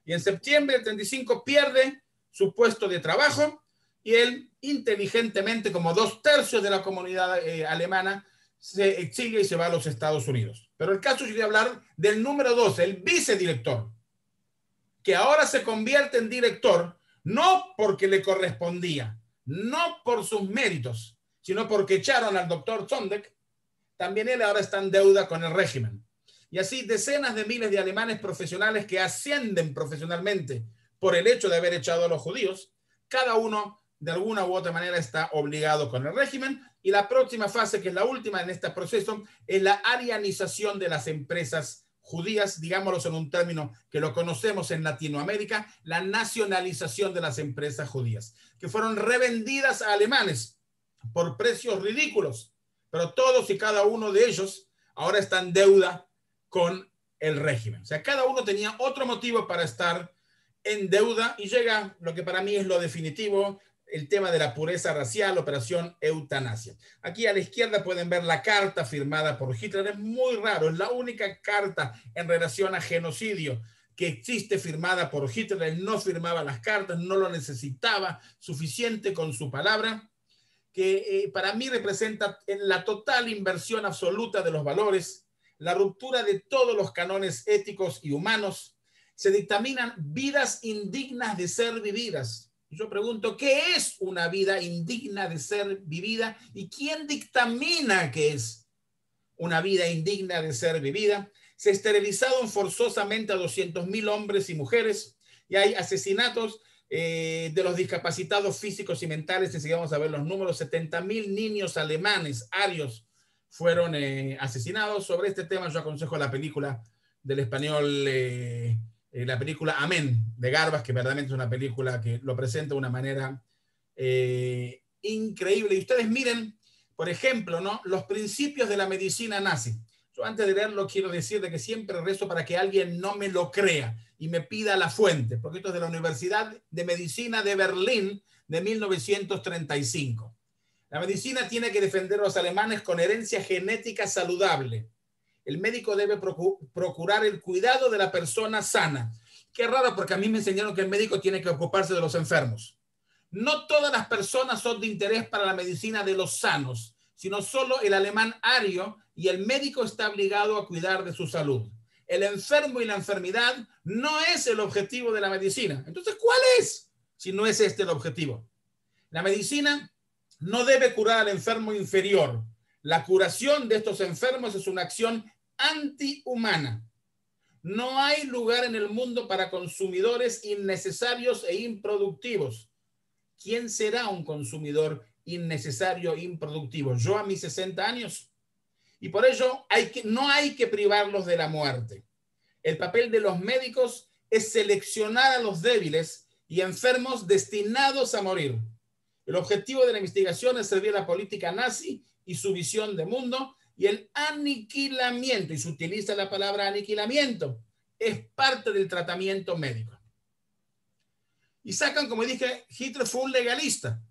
Y en septiembre del 35 pierde su puesto de trabajo y él inteligentemente, como 2/3 de la comunidad alemana, se exilia y se va a los Estados Unidos. Pero el caso, yo voy a hablar del número 2, el vicedirector, que ahora se convierte en director, no porque le correspondía, no por sus méritos, sino porque echaron al doctor Zonbeck. También él ahora está en deuda con el régimen. Y así decenas de miles de alemanes profesionales que ascienden profesionalmente por el hecho de haber echado a los judíos, cada uno de alguna u otra manera está obligado con el régimen. Y la próxima fase, que es la última en este proceso, es la arianización de las empresas judías, digámoslo en un término que lo conocemos en Latinoamérica, la nacionalización de las empresas judías, que fueron revendidas a alemanes por precios ridículos, pero todos y cada uno de ellos ahora están en deuda con el régimen. O sea, cada uno tenía otro motivo para estar en deuda y llega lo que para mí es lo definitivo, el tema de la pureza racial, operación eutanasia. Aquí a la izquierda pueden ver la carta firmada por Hitler. Es muy raro, es la única carta en relación a genocidio que existe firmada por Hitler. Él no firmaba las cartas, no lo necesitaba, suficiente con su palabra, que para mí representa la total inversión absoluta de los valores, la ruptura de todos los cánones éticos y humanos. Se dictaminan vidas indignas de ser vividas. Yo pregunto, ¿qué es una vida indigna de ser vivida? ¿Y quién dictamina qué es una vida indigna de ser vivida? Se esterilizaron forzosamente a 200.000 hombres y mujeres, y hay asesinatos de los discapacitados físicos y mentales. Enseguida vamos a ver los números. 70.000 niños alemanes, arios, fueron asesinados. Sobre este tema yo aconsejo la película del español, la película Amén, de Garbas, que verdaderamente es una película que lo presenta de una manera increíble. Y ustedes miren, por ejemplo, ¿no?, los principios de la medicina nazi. Yo antes de leerlo quiero decir de que siempre rezo para que alguien no me lo crea y me pida la fuente, porque esto es de la Universidad de Medicina de Berlín de 1935. La medicina tiene que defender a los alemanes con herencia genética saludable. El médico debe procurar el cuidado de la persona sana. Qué raro, porque a mí me enseñaron que el médico tiene que ocuparse de los enfermos. No todas las personas son de interés para la medicina de los sanos, sino solo el alemán ario, y el médico está obligado a cuidar de su salud. El enfermo y la enfermedad no es el objetivo de la medicina. Entonces, ¿cuál es? Si no es este el objetivo. La medicina no debe curar al enfermo inferior. La curación de estos enfermos es una acción antihumana. No hay lugar en el mundo para consumidores innecesarios e improductivos. ¿Quién será un consumidor innecesario e improductivo? Yo a mis 60 años. Y por ello no hay que privarlos de la muerte. El papel de los médicos es seleccionar a los débiles y enfermos destinados a morir. El objetivo de la investigación es servir a la política nazi y su visión de mundo, y el aniquilamiento, y se utiliza la palabra aniquilamiento, es parte del tratamiento médico. Y sacan, como dije, Hitler fue un legalista.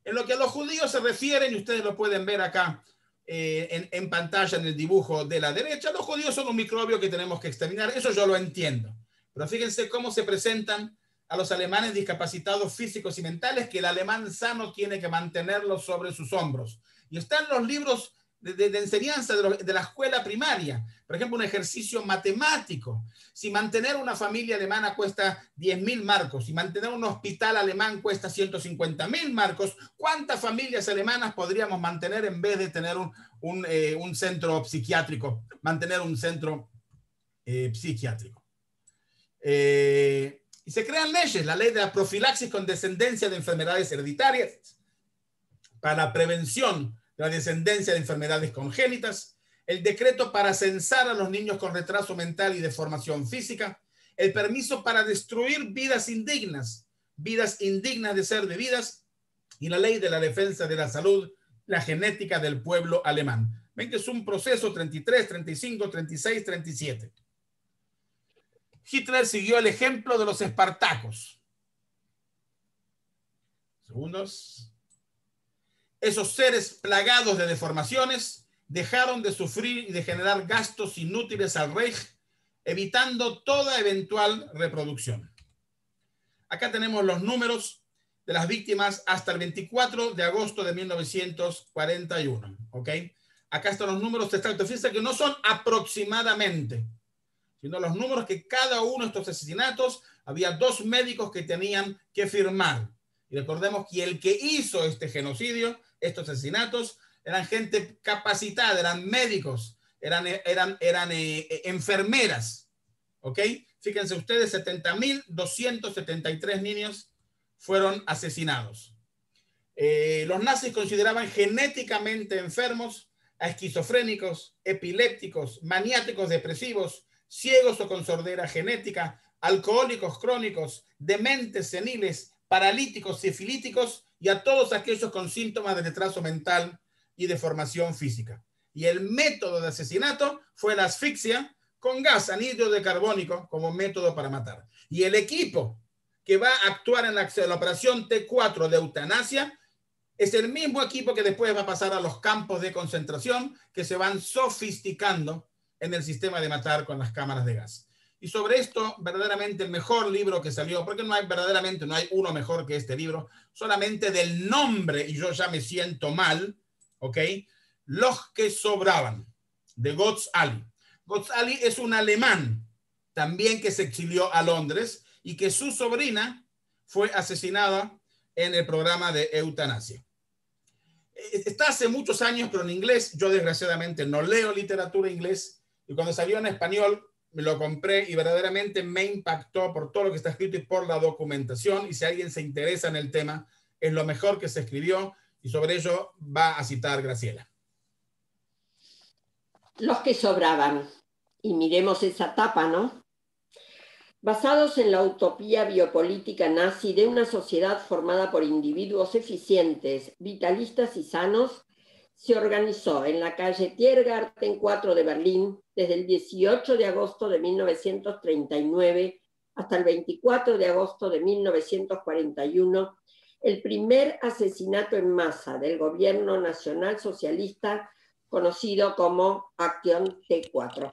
En lo que a los judíos se refieren, y ustedes lo pueden ver acá en pantalla en el dibujo de la derecha, los judíos son un microbio que tenemos que exterminar. Eso yo lo entiendo. Pero fíjense cómo se presentan a los alemanes discapacitados físicos y mentales, que el alemán sano tiene que mantenerlos sobre sus hombros. Y están los libros de enseñanza de la escuela primaria. Por ejemplo, un ejercicio matemático. Si mantener una familia alemana cuesta 10.000 marcos y mantener un hospital alemán cuesta 150.000 marcos, ¿cuántas familias alemanas podríamos mantener en vez de tener un centro psiquiátrico? Mantener un centro psiquiátrico. Y se crean leyes, la ley de la profilaxis con descendencia de enfermedades hereditarias, para la prevención de la descendencia de enfermedades congénitas, el decreto para censar a los niños con retraso mental y deformación física, el permiso para destruir vidas indignas de ser vividas, y la ley de la defensa de la salud, la genética del pueblo alemán. Ven que es un proceso 33, 35, 36, 37. Hitler siguió el ejemplo de los espartacos. Segundos. Esos seres plagados de deformaciones dejaron de sufrir y de generar gastos inútiles al Reich, evitando toda eventual reproducción. Acá tenemos los números de las víctimas hasta el 24 de agosto de 1941. ¿Ok? Acá están los números exactos. Fíjense que no son aproximadamente, sino los números que cada uno de estos asesinatos, había 2 médicos que tenían que firmar. Y recordemos que el que hizo este genocidio, estos asesinatos, eran gente capacitada, eran médicos, eran enfermeras. ¿Ok? Fíjense ustedes, 70.273 niños fueron asesinados. Los nazis consideraban genéticamente enfermos a esquizofrénicos, epilépticos, maniáticos depresivos, ciegos o con sordera genética, alcohólicos crónicos, dementes seniles, paralíticos, sifilíticos y a todos aquellos con síntomas de retraso mental y deformación física. Y el método de asesinato fue la asfixia con gas anhídrido de carbónico como método para matar. Y el equipo que va a actuar en la operación T4 de eutanasia es el mismo equipo que después va a pasar a los campos de concentración que se van sofisticando en el sistema de matar con las cámaras de gas. Y sobre esto, verdaderamente el mejor libro que salió, porque no hay uno mejor que este libro, solamente del nombre, y yo ya me siento mal, ¿ok? Los que sobraban, de Götz Ali. Götz Ali es un alemán, también que se exilió a Londres, y que su sobrina fue asesinada en el programa de eutanasia. Está hace muchos años, pero en inglés. Yo desgraciadamente no leo literatura inglés, y cuando salió en español me lo compré y verdaderamente me impactó por todo lo que está escrito y por la documentación, y si alguien se interesa en el tema, es lo mejor que se escribió, y sobre ello va a citar Graciela.
Los que sobraban. Y miremos esa tapa, ¿no? Basados en la utopía biopolítica nazi de una sociedad formada por individuos eficientes, vitalistas y sanos, se organizó en la calle Tiergarten 4 de Berlín desde el 18 de agosto de 1939 hasta el 24 de agosto de 1941 el primer asesinato en masa del gobierno nacional socialista conocido como Acción T4.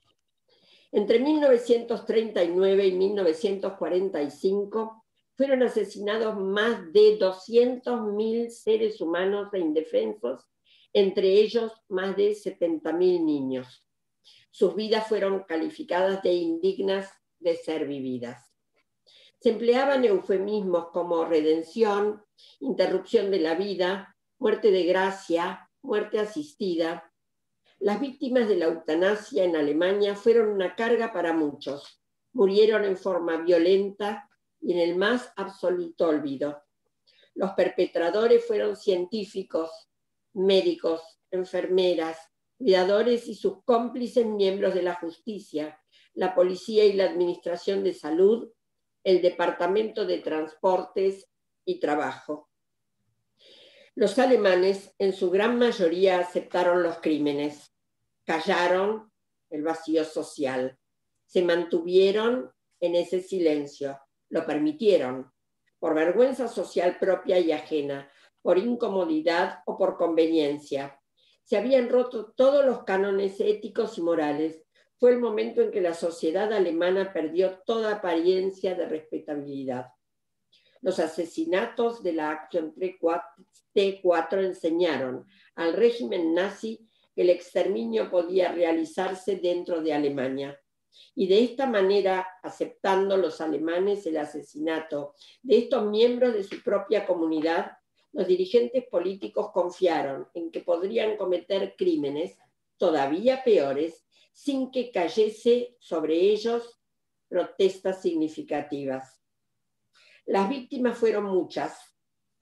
Entre 1939 y 1945 fueron asesinados más de 200.000 seres humanos e indefensos, entre ellos más de 70.000 niños. Sus vidas fueron calificadas de indignas de ser vividas. Se empleaban eufemismos como redención, interrupción de la vida, muerte de gracia, muerte asistida. Las víctimas de la eutanasia en Alemania fueron una carga para muchos. Murieron en forma violenta y en el más absoluto olvido. Los perpetradores fueron científicos, médicos, enfermeras, cuidadores y sus cómplices miembros de la justicia, la policía y la administración de salud, el departamento de transportes y trabajo. Los alemanes, en su gran mayoría, aceptaron los crímenes, callaron el vacío social, se mantuvieron en ese silencio, lo permitieron, por vergüenza social propia y ajena, por incomodidad o por conveniencia. Se habían roto todos los cánones éticos y morales. Fue el momento en que la sociedad alemana perdió toda apariencia de respetabilidad. Los asesinatos de la Acción T4 enseñaron al régimen nazi que el exterminio podía realizarse dentro de Alemania. Y de esta manera, aceptando los alemanes el asesinato de estos miembros de su propia comunidad, los dirigentes políticos confiaron en que podrían cometer crímenes todavía peores sin que cayese sobre ellos protestas significativas. Las víctimas fueron muchas,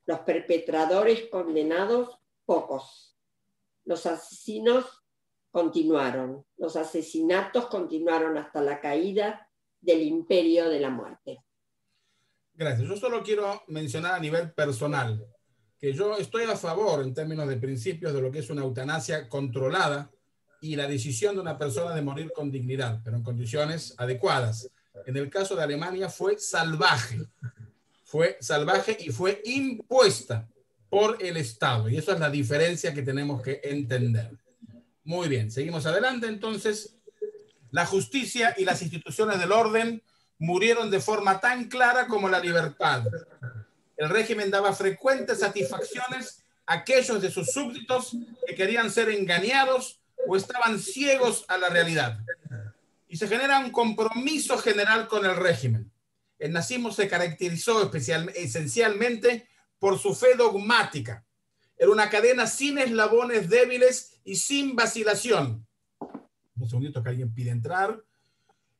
los perpetradores condenados pocos. Los asesinos continuaron, los asesinatos continuaron hasta la caída del imperio de la muerte.
Gracias. Yo solo quiero mencionar a nivel personal que yo estoy a favor en términos de principios de lo que es una eutanasia controlada y la decisión de una persona de morir con dignidad, pero en condiciones adecuadas. En el caso de Alemania fue salvaje y fue impuesta por el Estado, y eso es la diferencia que tenemos que entender. Muy bien, seguimos adelante. Entonces, la justicia y las instituciones del orden murieron de forma tan clara como la libertad. El régimen daba frecuentes satisfacciones a aquellos de sus súbditos que querían ser engañados o estaban ciegos a la realidad. Y se genera un compromiso general con el régimen. El nazismo se caracterizó esencialmente por su fe dogmática. Era una cadena sin eslabones débiles y sin vacilación. Un segundito que alguien pide entrar.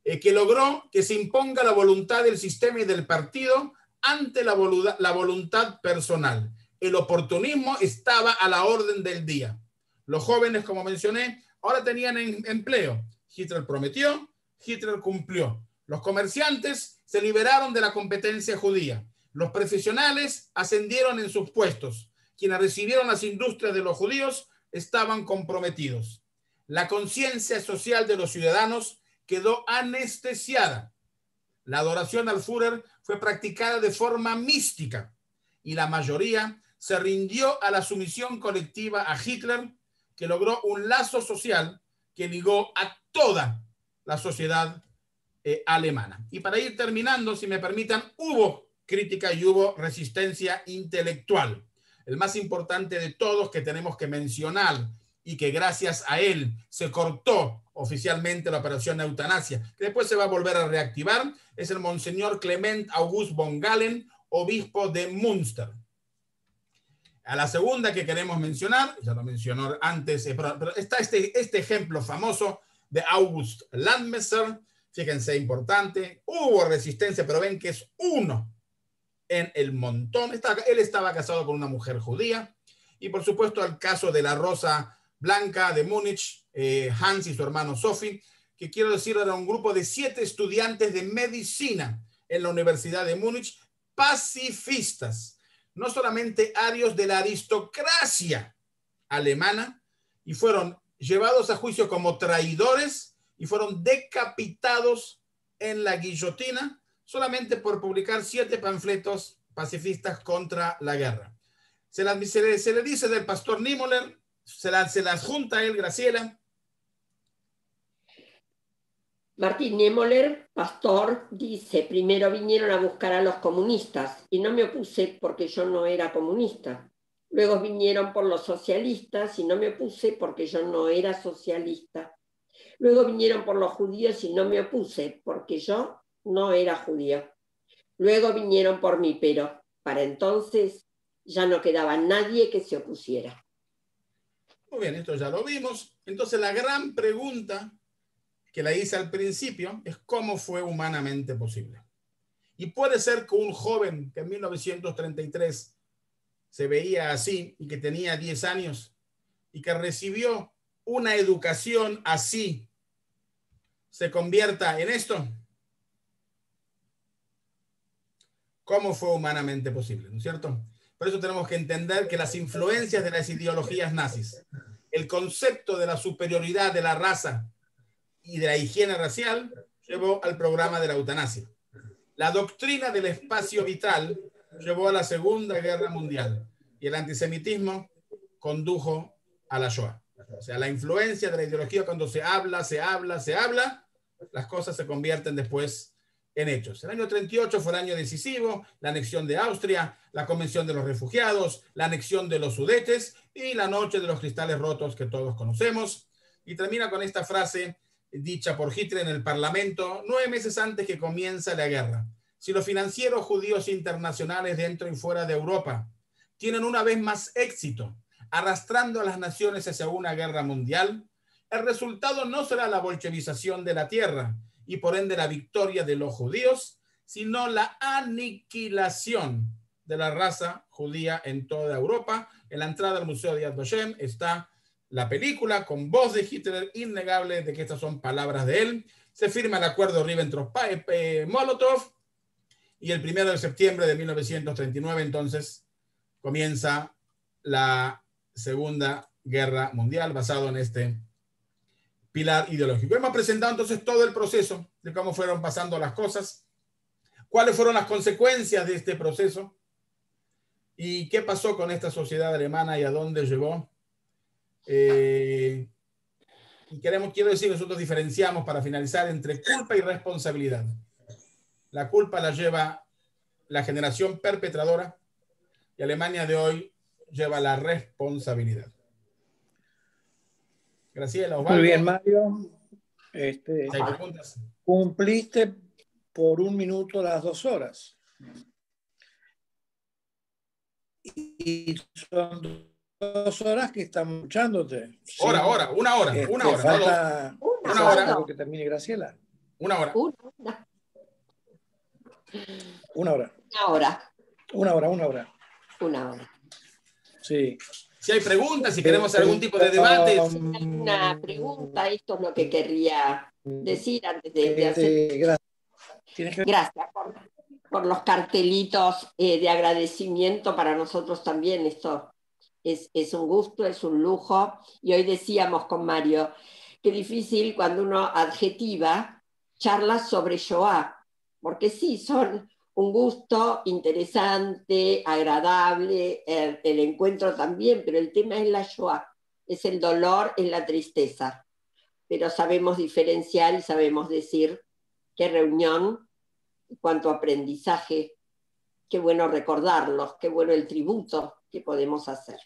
Que logró que se imponga la voluntad del sistema y del partido ante la voluntad personal. El oportunismo estaba a la orden del día. Los jóvenes, como mencioné, ahora tenían empleo. Hitler prometió, Hitler cumplió. Los comerciantes se liberaron de la competencia judía. Los profesionales ascendieron en sus puestos. Quienes recibieron las industrias de los judíos estaban comprometidos. La conciencia social de los ciudadanos quedó anestesiada. La adoración al Führer fue practicada de forma mística y la mayoría se rindió a la sumisión colectiva a Hitler, que logró un lazo social que ligó a toda la sociedad alemana. Y para ir terminando, si me permitan, hubo crítica y hubo resistencia intelectual. El más importante de todos que tenemos que mencionar y que gracias a él se cortó oficialmente la operación eutanasia, que después se va a volver a reactivar, es el Monseñor Clement August von Galen, obispo de Münster. A la segunda que queremos mencionar, ya lo mencionó antes, pero está este ejemplo famoso de August Landmesser. Fíjense, importante, hubo resistencia, pero ven que es uno en el montón. Él estaba casado con una mujer judía, y por supuesto el caso de la Rosa Blanca de Múnich, Hans y su hermano Sophie, que quiero decir era un grupo de 7 estudiantes de medicina en la Universidad de Múnich, pacifistas, no solamente arios de la aristocracia alemana, y fueron llevados a juicio como traidores y fueron decapitados en la guillotina solamente por publicar 7 panfletos pacifistas contra la guerra. Se le dice del pastor Niemöller, se las junta a él, Graciela.
Martín Niemöller, pastor, dice: primero vinieron a buscar a los comunistas y no me opuse porque yo no era comunista. Luego vinieron por los socialistas y no me opuse porque yo no era socialista. Luego vinieron por los judíos y no me opuse porque yo no era judío. Luego vinieron por mí, pero para entonces ya no quedaba nadie que se opusiera.
Muy bien, esto ya lo vimos. Entonces la gran pregunta que la hice al principio es cómo fue humanamente posible. Y puede ser que un joven que en 1933 se veía así y que tenía 10 años y que recibió una educación así se convierta en esto. ¿Cómo fue humanamente posible? ¿No es cierto? Por eso tenemos que entender que las influencias de las ideologías nazis, el concepto de la superioridad de la raza y de la higiene racial llevó al programa de la eutanasia. La doctrina del espacio vital llevó a la Segunda Guerra Mundial y el antisemitismo condujo a la Shoah. O sea, la influencia de la ideología, cuando se habla, las cosas se convierten después en hechos. El año 38 fue el año decisivo, la anexión de Austria, la Convención de los Refugiados, la anexión de los Sudetes y la noche de los cristales rotos que todos conocemos. Y termina con esta frase dicha por Hitler en el Parlamento 9 meses antes que comience la guerra. Si los financieros judíos internacionales dentro y fuera de Europa tienen una vez más éxito arrastrando a las naciones hacia una guerra mundial, el resultado no será la bolchevización de la tierra y por ende la victoria de los judíos, sino la aniquilación de la raza judía en toda Europa. En la entrada al Museo de Yad Vashem está la película con voz de Hitler, innegable de que estas son palabras de él. Se firma el acuerdo Ribbentrop-Molotov y el 1 de septiembre de 1939 entonces comienza la Segunda Guerra Mundial basado en este pilar ideológico. Hemos presentado entonces todo el proceso de cómo fueron pasando las cosas, cuáles fueron las consecuencias de este proceso y qué pasó con esta sociedad alemana y a dónde llegó. Y quiero decir, nosotros diferenciamos para finalizar entre culpa y responsabilidad. La culpa la lleva la generación perpetradora y Alemania de hoy lleva la responsabilidad. Graciela, Osvaldo.
Muy bien, Mario.
¿Hay preguntas?
Cumpliste por 1 minuto las 2 horas. Y son 2 horas que estamos escuchándote.
Una hora. Una hora.
Falta,
una hora.
algo que termine Graciela.
Una hora.
Una hora. Sí.
Si hay preguntas, si queremos algún tipo de debate.
Una pregunta, esto es lo que querría decir antes de hacer. Gracias por los cartelitos de agradecimiento. Para nosotros también esto es un gusto, es un lujo. Y hoy decíamos con Mario, qué difícil cuando uno adjetiva charlas sobre Shoah, porque sí, son un gusto interesante, agradable, el encuentro también, pero el tema es la Shoah, es el dolor, es la tristeza. Pero sabemos diferenciar y sabemos decir qué reunión, cuánto aprendizaje, qué bueno recordarlos, qué bueno el tributo que podemos hacer.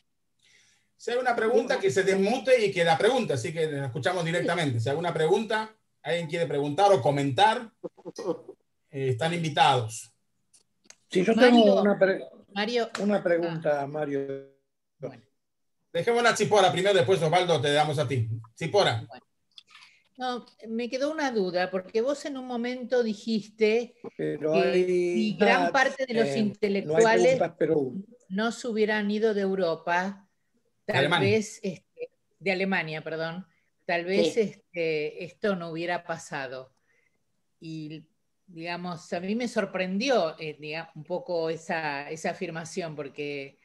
Si hay una pregunta, que se desmute y que la pregunte, así que la escuchamos directamente. Si hay alguna pregunta, alguien quiere preguntar o comentar, están invitados.
Sí, yo
Mario,
tengo una
Mario.
pregunta, Mario.
Bueno.
Dejémosla a Tzipora primero, después Osvaldo te damos a ti. Tzipora.
Bueno. No, me quedó una duda, porque vos en un momento dijiste
Pero
que gran parte de los intelectuales
no hay preguntas, pero...
no se hubieran ido de Europa, tal vez, de Alemania, perdón, tal vez
Sí.
Esto no hubiera pasado. Y, digamos, a mí me sorprendió un poco esa afirmación, porque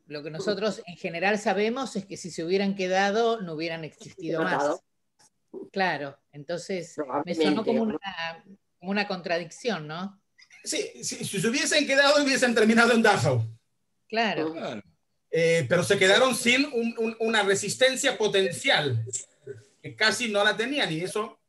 lo que nosotros en general sabemos es que si se hubieran quedado, no hubieran existido más. Claro, entonces me sonó como una contradicción, ¿no?
Sí, si se hubiesen quedado, hubiesen terminado en Dachau.
Claro.
Pero se quedaron sin una resistencia potencial, que casi no la tenían, y eso,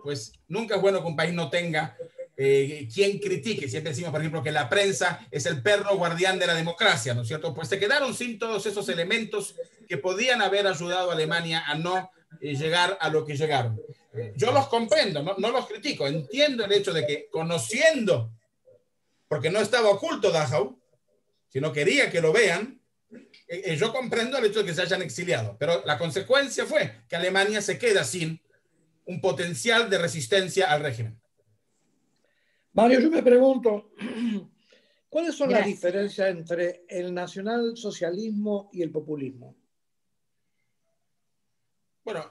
pues, nunca es bueno que un país no tenga quien critique. Siempre decimos, por ejemplo, que la prensa es el perro guardián de la democracia, ¿no es cierto? Pues se quedaron sin todos esos elementos que podían haber ayudado a Alemania a no llegar a lo que llegaron. Yo los comprendo, no los critico, entiendo el hecho de que conociendo, porque no estaba oculto Dachau, sino quería que lo vean, yo comprendo el hecho de que se hayan exiliado, pero la consecuencia fue que Alemania se queda sin un potencial de resistencia al régimen.
Mario, yo me pregunto, ¿cuáles son las diferencias entre el nacionalsocialismo y el populismo?
Bueno,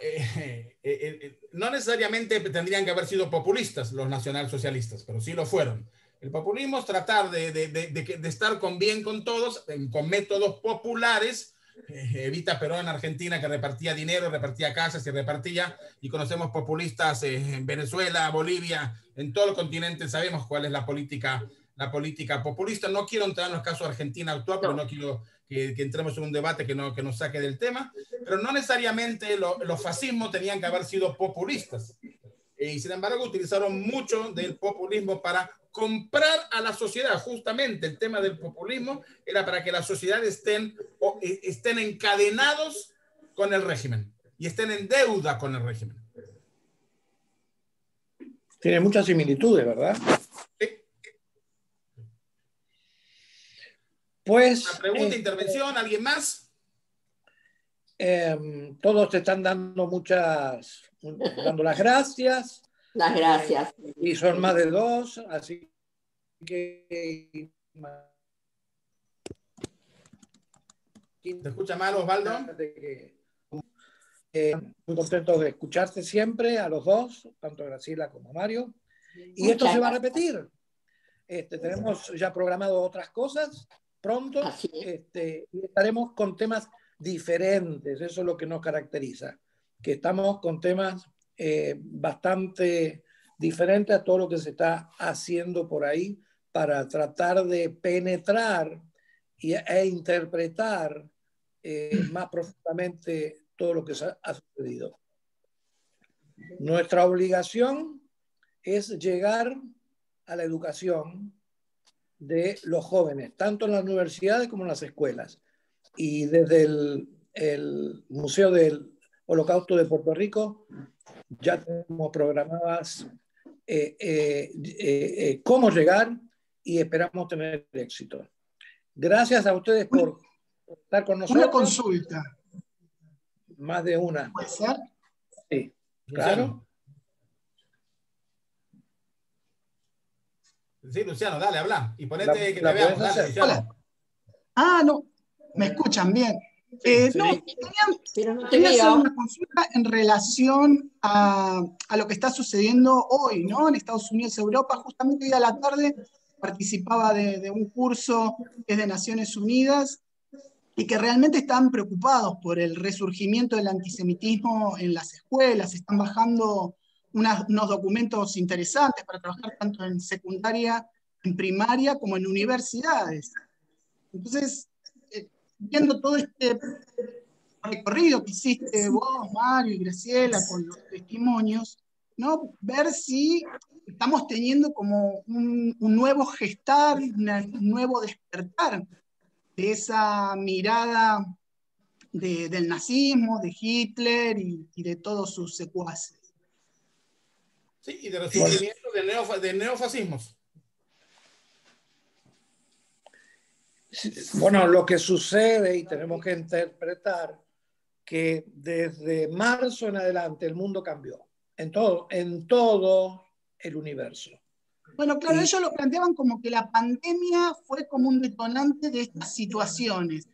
no necesariamente tendrían que haber sido populistas los nacionalsocialistas, pero sí lo fueron. El populismo es tratar de estar bien con todos, con métodos populares. Evita Perón en Argentina, que repartía dinero, repartía casas y repartía, y conocemos populistas en Venezuela, Bolivia, en todo el continente sabemos cuál es la política populista. No quiero entrar en los casos de Argentina actual, pero no quiero que entremos en un debate que nos saque del tema, pero no necesariamente los fascismos tenían que haber sido populistas. Y sin embargo utilizaron mucho del populismo para comprar a la sociedad. Justamente el tema del populismo era para que la sociedad estén encadenados con el régimen y estén en deuda con el régimen.
Tiene muchas similitudes, ¿verdad?
Sí.
Pues...
Una pregunta, intervención, ¿alguien más?
Todos te están dando las gracias.
Las gracias.
Y son más de 2, así que...
¿Te escucha mal, Osvaldo?
Muy contento de escucharte siempre a los dos, tanto a Graciela como a Mario. Y esto se va a repetir. Tenemos ya programado otras cosas pronto y estaremos con temas diferentes. Eso es lo que nos caracteriza, que estamos con temas bastante diferentes a todo lo que se está haciendo por ahí para tratar de penetrar e interpretar más profundamente todo lo que ha sucedido. Nuestra obligación es llegar a la educación de los jóvenes, tanto en las universidades como en las escuelas. Y desde el Museo del Holocausto de Puerto Rico ya tenemos programadas cómo llegar y esperamos tener éxito. Gracias a ustedes por estar con nosotros.
Una consulta.
Más de una.
¿Puede ser?
Sí, claro.
Sí, Luciano, dale, habla. Y ponete que te veamos. Dale,
hola. No, me escuchan bien. Quería hacer una consulta en relación a lo que está sucediendo hoy, ¿no? En Estados Unidos, Europa. Justamente hoy a la tarde participaba de un curso que es de Naciones Unidas y que realmente están preocupados por el resurgimiento del antisemitismo en las escuelas. Están bajando unos documentos interesantes para trabajar tanto en secundaria, en primaria, como en universidades. Entonces, viendo todo este recorrido que hiciste vos, Mario y Graciela, con los testimonios, ¿no? Ver si estamos teniendo como un nuevo gestar, un nuevo despertar de esa mirada del nazismo, de Hitler y de todos sus secuaces.
Sí, y de resurgimiento de neofascismos.
Bueno, lo que sucede, y tenemos que interpretar, que desde marzo en adelante el mundo cambió, en todo el universo.
Bueno, claro, ellos lo planteaban como que la pandemia fue como un detonante de estas situaciones.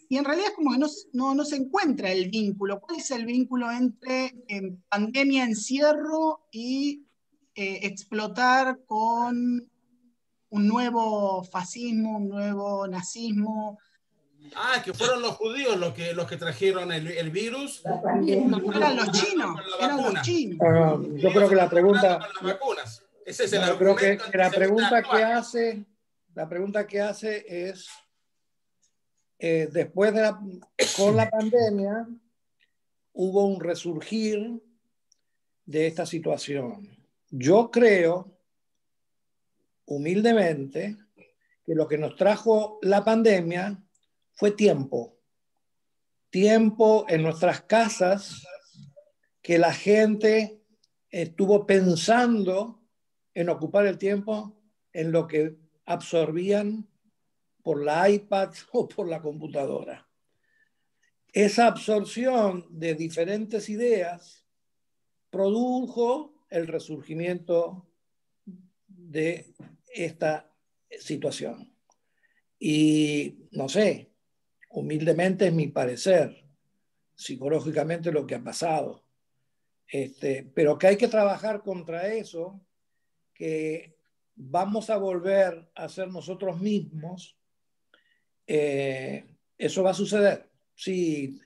Y en realidad es como que no se encuentra el vínculo. ¿Cuál es el vínculo entre pandemia, encierro y explotar con un nuevo fascismo, un nuevo nazismo?
Ah, que fueron los judíos los que trajeron el virus.
No, eran los chinos. Eran los chinos.
Yo creo que la pregunta...
Con las vacunas. Ese es el
yo creo que la pregunta que hace es, después con la pandemia, hubo un resurgir de esta situación. Yo creo, humildemente, que lo que nos trajo la pandemia fue tiempo. Tiempo en nuestras casas, que la gente estuvo pensando en ocupar el tiempo en lo que absorbían por la iPad o por la computadora. Esa absorción de diferentes ideas produjo el resurgimiento de esta situación. Y no sé, humildemente es mi parecer, psicológicamente lo que ha pasado. Pero que hay que trabajar contra eso, que vamos a volver a ser nosotros mismos, eso va a suceder. Sí,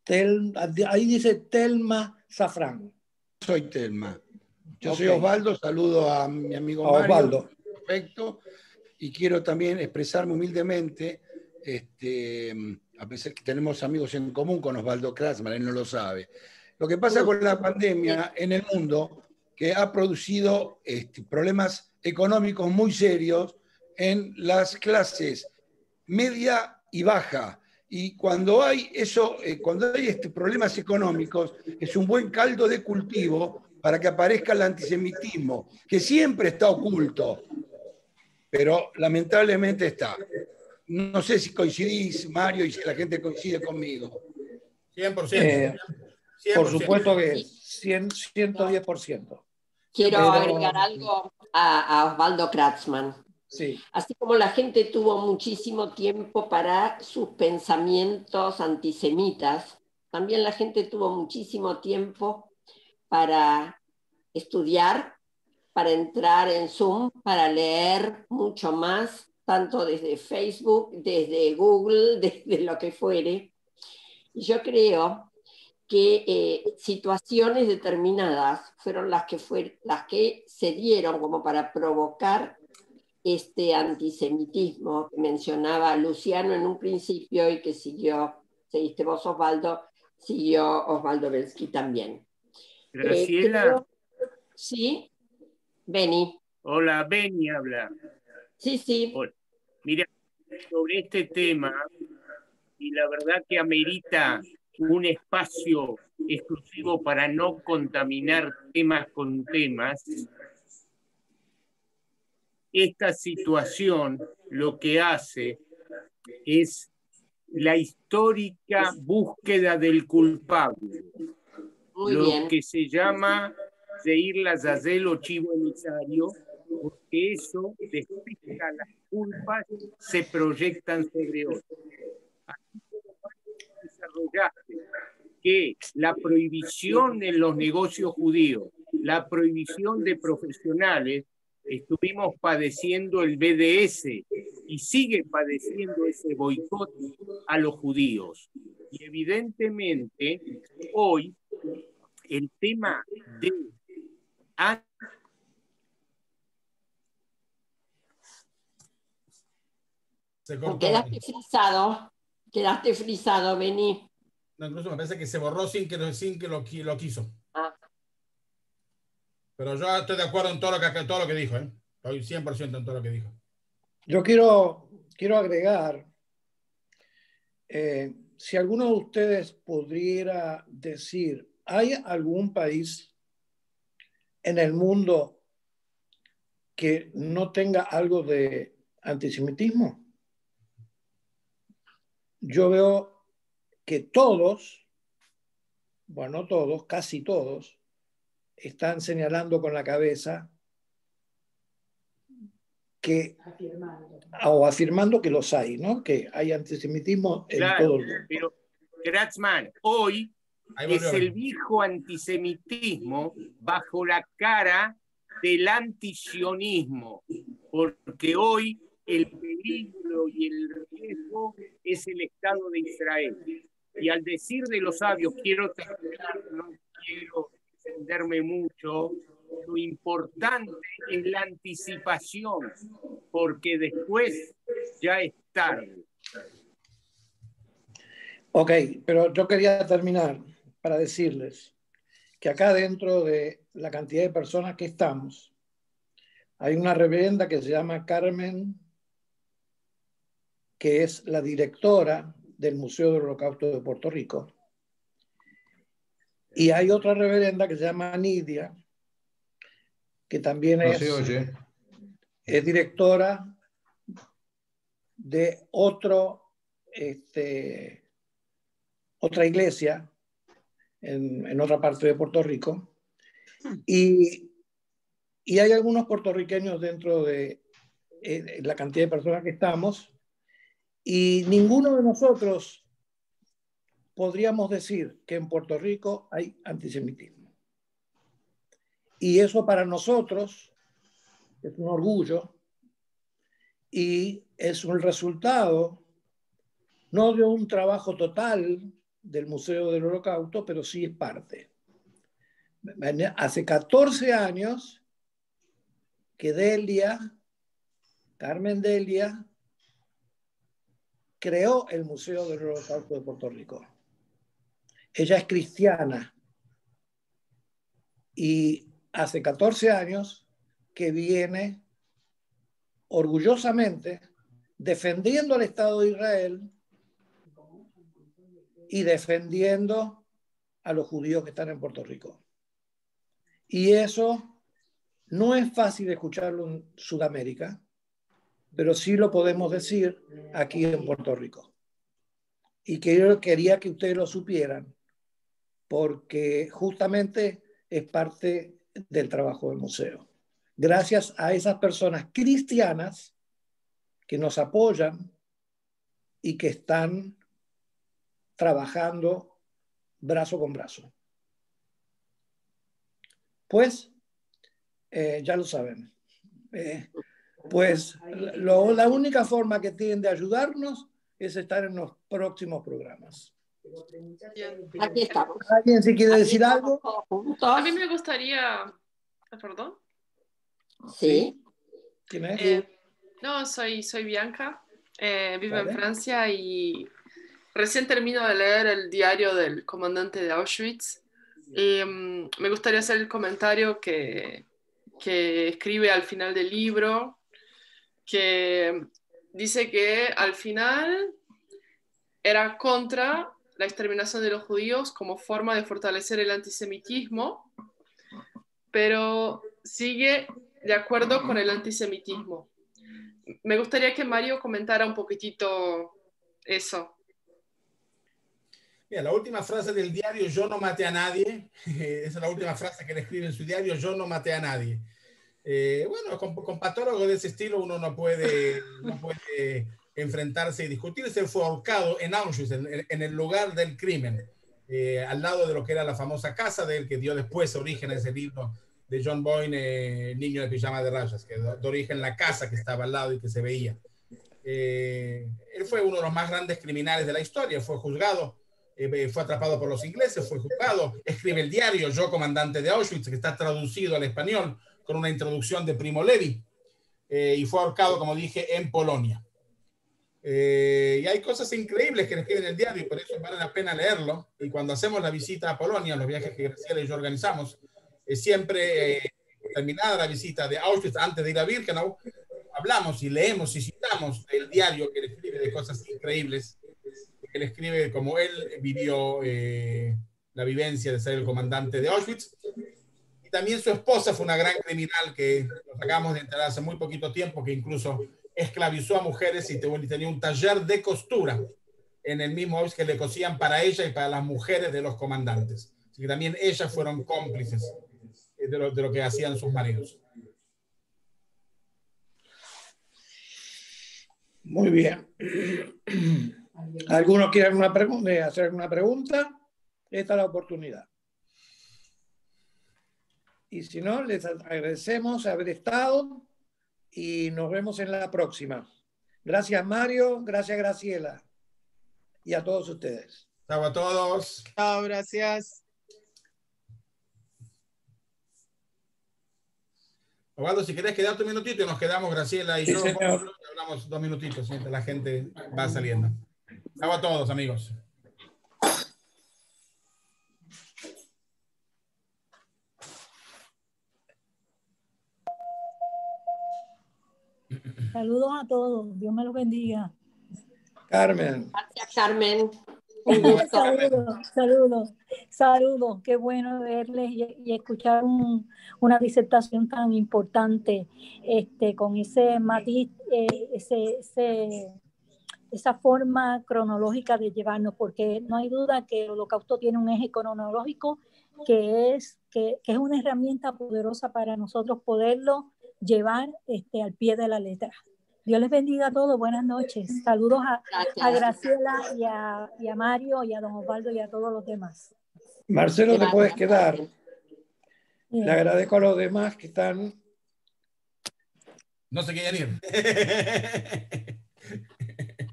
ahí dice Telma Zafrán.
Soy Telma. Yo
Okay.
soy Osvaldo, saludo a mi amigo Mario.
Osvaldo.
Perfecto. Y quiero también expresarme humildemente, a pesar que tenemos amigos en común con Osvaldo Kratzmann, él no lo sabe. Lo que pasa con la pandemia en el mundo, que ha producido problemas económicos muy serios en las clases media y baja. Y cuando hay problemas económicos, es un buen caldo de cultivo para que aparezca el antisemitismo, que siempre está oculto, pero lamentablemente está. No sé si coincidís, Mario, y si la gente coincide conmigo.
100%. 100%.
Por supuesto que 110%.
Quiero agregar algo a Osvaldo Kratzmann.
Sí.
Así como la gente tuvo muchísimo tiempo para sus pensamientos antisemitas, también la gente tuvo muchísimo tiempo para estudiar, para entrar en Zoom, para leer mucho más, tanto desde Facebook, desde Google, desde lo que fuere. Y yo creo que situaciones determinadas fueron las que se dieron como para provocar este antisemitismo que mencionaba Luciano en un principio y que seguiste vos, Osvaldo, siguió Osvaldo Belsky también.
Graciela.
Sí, Beni.
Hola, Beni habla.
Sí, sí.
Hola. Mira, sobre este tema, y la verdad que amerita un espacio exclusivo para no contaminar temas con temas. Esta situación lo que hace es la histórica búsqueda del culpable.
Muy bien.
Que se llama Seir Lazazel o chivo emisario, porque eso despeja las culpas, se proyectan sobre otros. Así como desarrollaste que la prohibición en los negocios judíos, la prohibición de profesionales, estuvimos padeciendo el BDS y sigue padeciendo ese boicot a los judíos. Y evidentemente hoy el tema de
Se cortó.
Quedaste frisado, Beni.
No, incluso me parece que se borró sin que lo quiso.
Ah.
Pero yo estoy de acuerdo en todo lo que dijo, ¿eh? Estoy 100% en todo lo que dijo.
Yo quiero agregar, si alguno de ustedes pudiera decir, ¿hay algún país en el mundo que no tenga algo de antisemitismo? Yo veo que todos, bueno, no todos, casi todos, están señalando con la cabeza que, o afirmando que los hay, ¿no? Que hay antisemitismo en todo el mundo.
Pero, Kratzman, hoy es el viejo antisemitismo bajo la cara del antisionismo, porque hoy el peligro y el riesgo es el Estado de Israel. Y al decir de los sabios, quiero terminar, no quiero extenderme mucho, lo importante es la anticipación, porque después ya es tarde.
Ok, pero yo quería terminar para decirles que acá dentro de la cantidad de personas que estamos, hay una reverenda que se llama Carmen, que es la directora del Museo del Holocausto de Puerto Rico. Y hay otra reverenda que se llama Nidia, que también es directora de otra iglesia en otra parte de Puerto Rico. Y hay algunos puertorriqueños dentro de la cantidad de personas que estamos, y ninguno de nosotros podríamos decir que en Puerto Rico hay antisemitismo. Y eso para nosotros es un orgullo y es un resultado no de un trabajo total del Museo del Holocausto, pero sí es parte. Hace 14 años que Carmen Delia, creó el Museo del Holocausto de Puerto Rico. Ella es cristiana y hace 14 años que viene orgullosamente defendiendo al Estado de Israel y defendiendo a los judíos que están en Puerto Rico. Y eso no es fácil escucharlo en Sudamérica, pero sí lo podemos decir aquí en Puerto Rico. Y que yo quería que ustedes lo supieran, porque justamente es parte del trabajo del museo. Gracias a esas personas cristianas que nos apoyan y que están trabajando brazo con brazo. Pues, ya lo saben. Pues la única forma que tienen de ayudarnos es estar en los próximos programas.
Aquí estamos.
¿Alguien si quiere decir algo?
A mí me gustaría... ¿Perdón?
Sí.
¿Quién es?
No, soy Bianca. Vivo en Francia y recién termino de leer el diario del comandante de Auschwitz. Y me gustaría hacer el comentario que escribe al final del libro, que dice que al final era contra la exterminación de los judíos como forma de fortalecer el antisemitismo, pero sigue de acuerdo con el antisemitismo. Me gustaría que Mario comentara un poquitito eso.
Mira, la última frase del diario, yo no maté a nadie, esa es la última frase que él escribe en su diario, yo no maté a nadie. Bueno, con patólogos de ese estilo uno no puede enfrentarse y discutir. Se fue ahorcado en Auschwitz, en el lugar del crimen, al lado de lo que era la famosa casa de él, que dio después origen a ese libro de John Boyne, Niño de pijama de rayas, que dio origen la casa que estaba al lado y que se veía. Él fue uno de los más grandes criminales de la historia, fue juzgado fue atrapado por los ingleses, fue juzgado, escribe el diario Yo, comandante de Auschwitz, que está traducido al español con una introducción de Primo Levi, y fue ahorcado, como dije, en Polonia. Y hay cosas increíbles que escriben en el diario y por eso vale la pena leerlo. Y cuando hacemos la visita a Polonia, los viajes que Graciela y yo organizamos, siempre terminada la visita de Auschwitz, antes de ir a Birkenau, hablamos y leemos y citamos el diario que él escribe de cosas increíbles. Él escribe como él vivió la vivencia de ser el comandante de Auschwitz. Y también su esposa fue una gran criminal que nos acabamos de enterar hace muy poquito tiempo, que incluso esclavizó a mujeres y tenía un taller de costura en el mismo Auschwitz que le cosían para ella y para las mujeres de los comandantes. Así que también ellas fueron cómplices de lo que hacían sus maridos.
Muy bien. ¿Alguno quiere hacer alguna pregunta? Esta es la oportunidad. Y si no, les agradecemos haber estado y nos vemos en la próxima. Gracias, Mario. Gracias, Graciela. Y a todos ustedes.
Chao a todos.
Chao, gracias.
Osvaldo, si querés quedarte un minutito y nos quedamos, Graciela y
Sí,
yo,
señor.
hablamos 2 minutitos mientras la gente va saliendo. Chao a todos, amigos.
Saludos a todos. Dios me los bendiga.
Carmen.
Gracias, Carmen.
Saludos. Qué bueno verles y escuchar una disertación tan importante, con ese matiz, esa forma cronológica de llevarnos, porque no hay duda que el Holocausto tiene un eje cronológico que es una herramienta poderosa para nosotros poderlo llevar al pie de la letra. Dios les bendiga a todos. Buenas noches. Saludos a Graciela y a Mario y a don Osvaldo y a todos los demás.
Marcelo, te puedes quedar. Le agradezco a los demás que están.
No se quieren ir.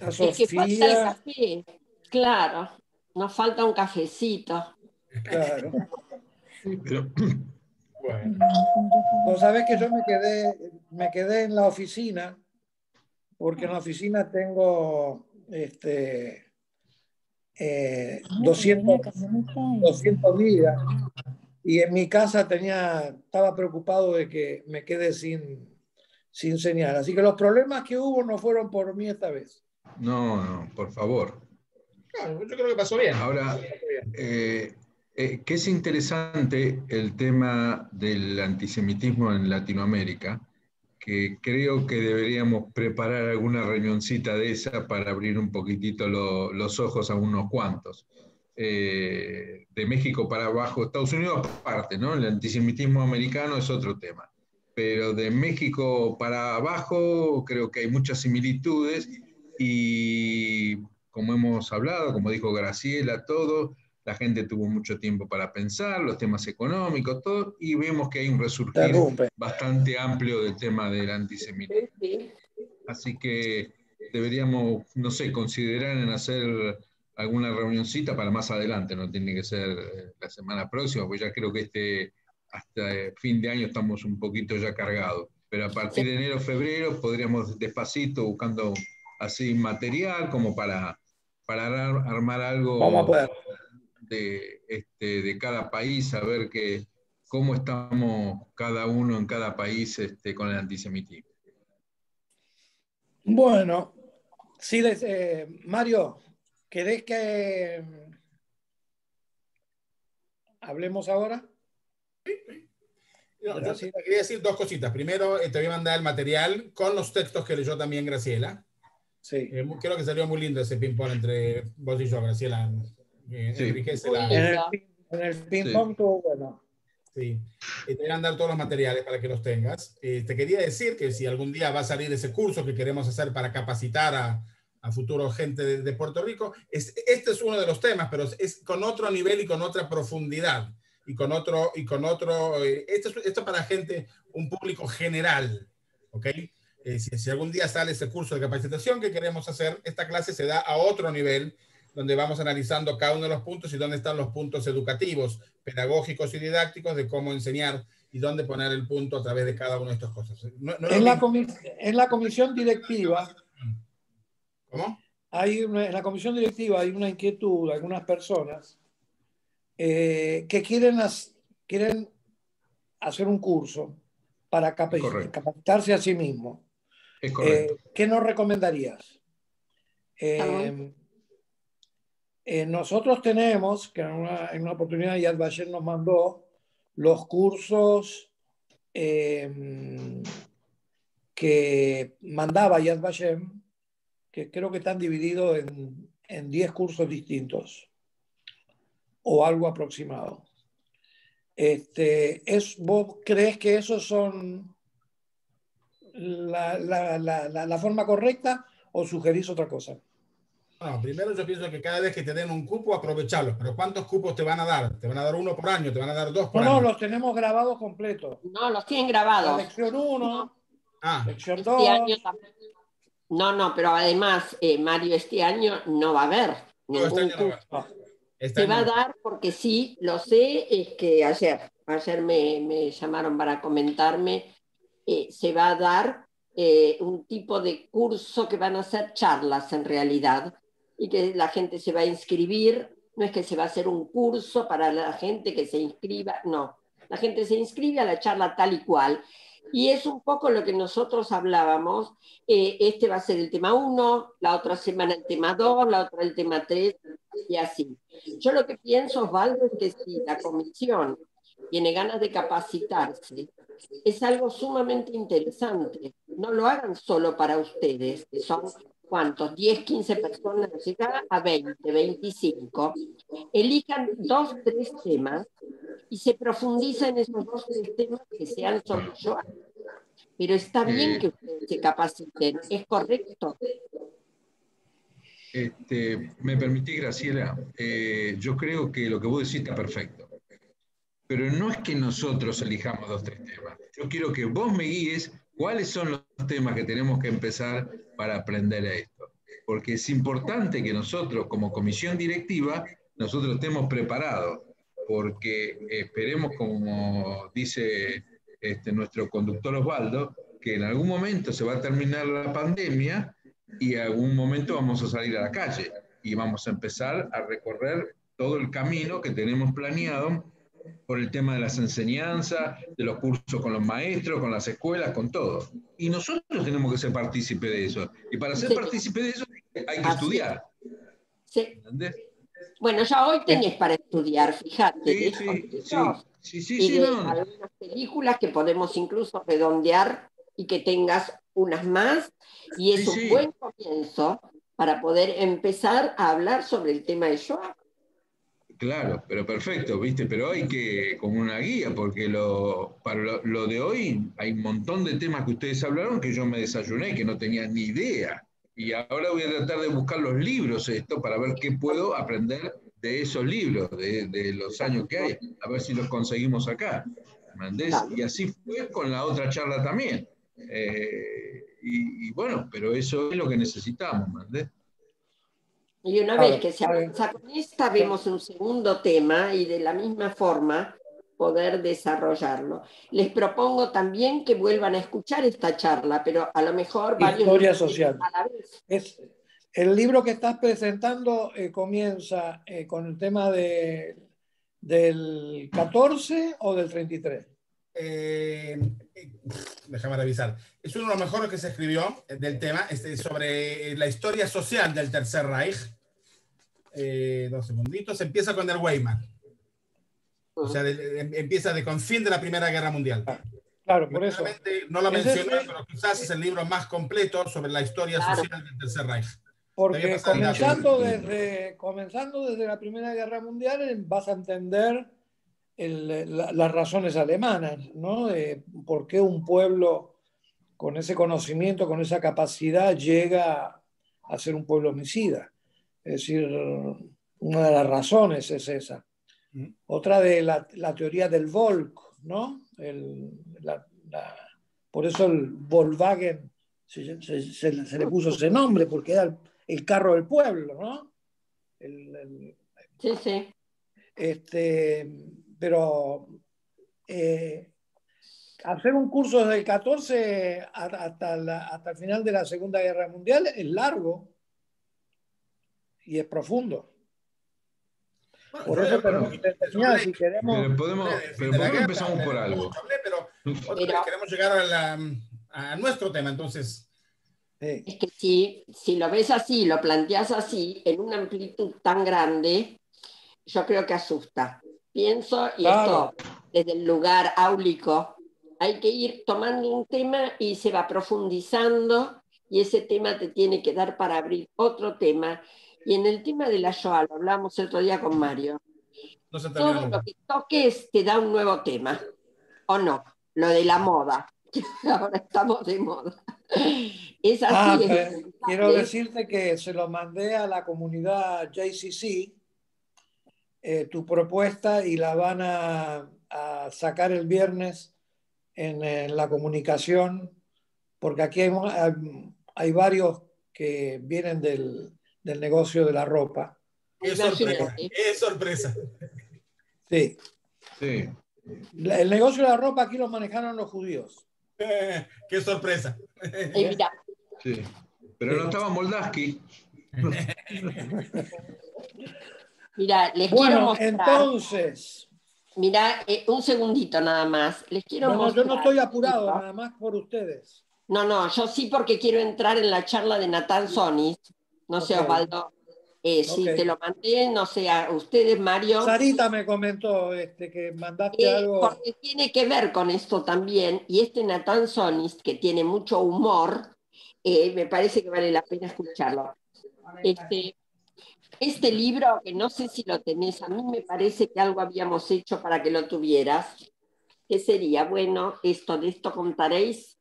A Sofía.
Es que falta el café. Claro, nos falta un cafecito.
Claro.
Pero,
bueno.
Vos sabés que yo me quedé en la oficina, porque en la oficina tengo 200 días y en mi casa estaba preocupado de que me quede sin señal. Así que los problemas que hubo no fueron por mí esta vez.
No, por favor.
Claro, yo creo que pasó bien.
Ahora, que es interesante el tema del antisemitismo en Latinoamérica, que creo que deberíamos preparar alguna reunioncita de esa para abrir un poquitito los ojos a unos cuantos. De México para abajo, Estados Unidos aparte, ¿no? El antisemitismo americano es otro tema. Pero de México para abajo creo que hay muchas similitudes y como hemos hablado, como dijo Graciela, todo, la gente tuvo mucho tiempo para pensar, los temas económicos, todo, y vemos que hay un resurgir bastante amplio del tema del antisemitismo. Así que deberíamos, no sé, considerar en hacer alguna reunioncita para más adelante, no tiene que ser la semana próxima, porque ya creo que hasta fin de año estamos un poquito ya cargados, pero a partir de enero, febrero podríamos despacito buscando así material como para armar algo.
Vamos a poder.
De cada país, a ver cómo estamos cada uno en cada país con el antisemitismo.
Bueno, sí, Mario, ¿querés que hablemos ahora?
No, yo quería decir 2 cositas. Primero, te voy a mandar el material con los textos que leyó también Graciela.
Sí.
Creo que salió muy lindo ese ping-pong entre vos y yo, Graciela.
Sí.
En el ping-pong estuvo bueno.
Sí. Te voy a mandar todos los materiales para que los tengas. Te quería decir que si algún día va a salir ese curso que queremos hacer para capacitar a futuro gente de Puerto Rico, este es uno de los temas, pero es con otro nivel y con otra profundidad. Esto para gente, un público general, ¿ok? Si algún día sale ese curso de capacitación que queremos hacer, esta clase se da a otro nivel donde vamos analizando cada uno de los puntos y dónde están los puntos educativos, pedagógicos y didácticos de cómo enseñar y dónde poner el punto a través de cada una de estas cosas.
En la comisión directiva,
¿cómo?
En la comisión directiva hay una inquietud de algunas personas que quieren hacer un curso para capacitarse a sí mismo.
Es correcto.
¿Qué nos recomendarías? Nosotros tenemos, que en una oportunidad Yad Vashem nos mandó los cursos que mandaba Yad Vashem, que creo que están divididos en 10 cursos distintos o algo aproximado. ¿Vos crees que esos son la forma correcta o sugerís otra cosa?
No, primero yo pienso que cada vez que te den un cupo, aprovecharlos. Pero ¿cuántos cupos te van a dar? ¿Te van a dar uno por año? ¿Te van a dar dos por año?
No, los tenemos grabados completos.
No, los tienen grabados.
La lección 1, lección 2.
Este año no, pero además, Mario, este año no va a haber ningún curso. Se va a dar porque sí, lo sé, es que ayer me llamaron para comentarme, se va a dar un tipo de curso que van a ser charlas en realidad, y que la gente se va a inscribir. No es que se va a hacer un curso para la gente que se inscriba, no. La gente se inscribe a la charla tal y cual. Y es un poco lo que nosotros hablábamos. Este va a ser el tema 1, la otra semana el tema 2, la otra el tema 3, y así. Yo lo que pienso, Osvaldo, es que si la comisión tiene ganas de capacitarse, es algo sumamente interesante. No lo hagan solo para ustedes, que son, ¿cuántos? 10, 15 personas, llegar a 20, 25. Elijan 2, 3 temas y se profundiza en esos 2, 3 temas que sean sobre Shoah. Pero está bien que ustedes se capaciten, ¿es correcto?
Me permitís, Graciela, yo creo que lo que vos decís está perfecto. Pero no es que nosotros elijamos 2, 3 temas. Yo quiero que vos me guíes cuáles son los temas que tenemos que empezar para aprender a esto. Porque es importante que nosotros, como comisión directiva, nosotros estemos preparados. Porque esperemos, como dice nuestro conductor Osvaldo, que en algún momento se va a terminar la pandemia y en algún momento vamos a salir a la calle y vamos a empezar a recorrer todo el camino que tenemos planeado por el tema de las enseñanzas, de los cursos con los maestros, con las escuelas, con todo. Y nosotros tenemos que ser partícipes de eso. Y para ser partícipes de eso hay que estudiar.
Sí.
¿Entendés?
Bueno, ya hoy tenés para estudiar, fíjate.
Sí,
algunas películas que podemos incluso redondear y que tengas unas más. Y es un buen comienzo para poder empezar a hablar sobre el tema de Shoah.
Claro, pero perfecto, ¿viste? Pero hay que, como una guía, porque para lo de hoy hay un montón de temas que ustedes hablaron que yo me desayuné y que no tenía ni idea. Y ahora voy a tratar de buscar los libros para ver qué puedo aprender de esos libros, de los años que hay, a ver si los conseguimos acá. ¿Entendés? Y así fue con la otra charla también. Y bueno, pero eso es lo que necesitamos, ¿entendés?
Y una vez que se avanza con esta, vemos un segundo tema y de la misma forma poder desarrollarlo. Les propongo también que vuelvan a escuchar esta charla, pero a lo mejor varios
Historia social.
a la vez.
El libro que estás presentando comienza con el tema del 14 o del 33.
Déjame revisar. Es uno de los mejores que se escribió del tema, sobre la historia social del Tercer Reich. 2 segunditos. Empieza con el Weimar. O sea, empieza con fin de la Primera Guerra Mundial.
Claro, por eso.
No lo mencioné, pero quizás es el libro más completo sobre la historia social del Tercer Reich.
Porque comenzando desde la Primera Guerra Mundial vas a entender las razones alemanas, ¿no? De por qué un pueblo con ese conocimiento, con esa capacidad, llega a ser un pueblo homicida. Es decir, una de las razones es esa. Otra de la teoría del Volk, ¿no? Por eso el Volkswagen se le puso ese nombre, porque era el carro del pueblo, ¿no?
Sí, sí.
Pero hacer un curso desde el 14 hasta el final de la Segunda Guerra Mundial es largo y es profundo. Por eso tenemos que enseñar si queremos.
Pero empezamos por algo.
Pero queremos llegar a nuestro tema, entonces.
Es que si lo ves así, lo planteas así, en una amplitud tan grande, yo creo que asusta. Pienso, y esto desde el lugar áulico, hay que ir tomando un tema y se va profundizando, y ese tema te tiene que dar para abrir otro tema. Y en el tema de la Shoah, lo hablamos el otro día con Mario, todo lo que toques te da un nuevo tema, ¿o no? Lo de la moda, ahora estamos de moda. Es así.
Quiero decirte que se lo mandé a la comunidad JCC, tu propuesta, y la van a sacar el viernes en la comunicación, porque aquí hay varios que vienen del negocio de la ropa.
¡Qué sorpresa! ¡Qué sorpresa!
Sí. El negocio de la ropa aquí lo manejaron los judíos.
¡Qué sorpresa!
Sí. Pero no estaba Moldaski.
Mira, les quiero mostrar.
Entonces.
Mira, un segundito nada más. Les quiero mostrar.
Yo no estoy apurado, nada más por ustedes.
No, yo sí, porque quiero entrar en la charla de Natán Sonis. No sé, Osvaldo, si te lo mandé, no sé, a ustedes, Mario.
Sarita me comentó que mandaste algo.
Porque tiene que ver con esto también, y Natán Sonis, que tiene mucho humor, me parece que vale la pena escucharlo. Este libro, que no sé si lo tenés, a mí me parece que algo habíamos hecho para que lo tuvieras. ¿Qué sería? Bueno, de esto contaréis.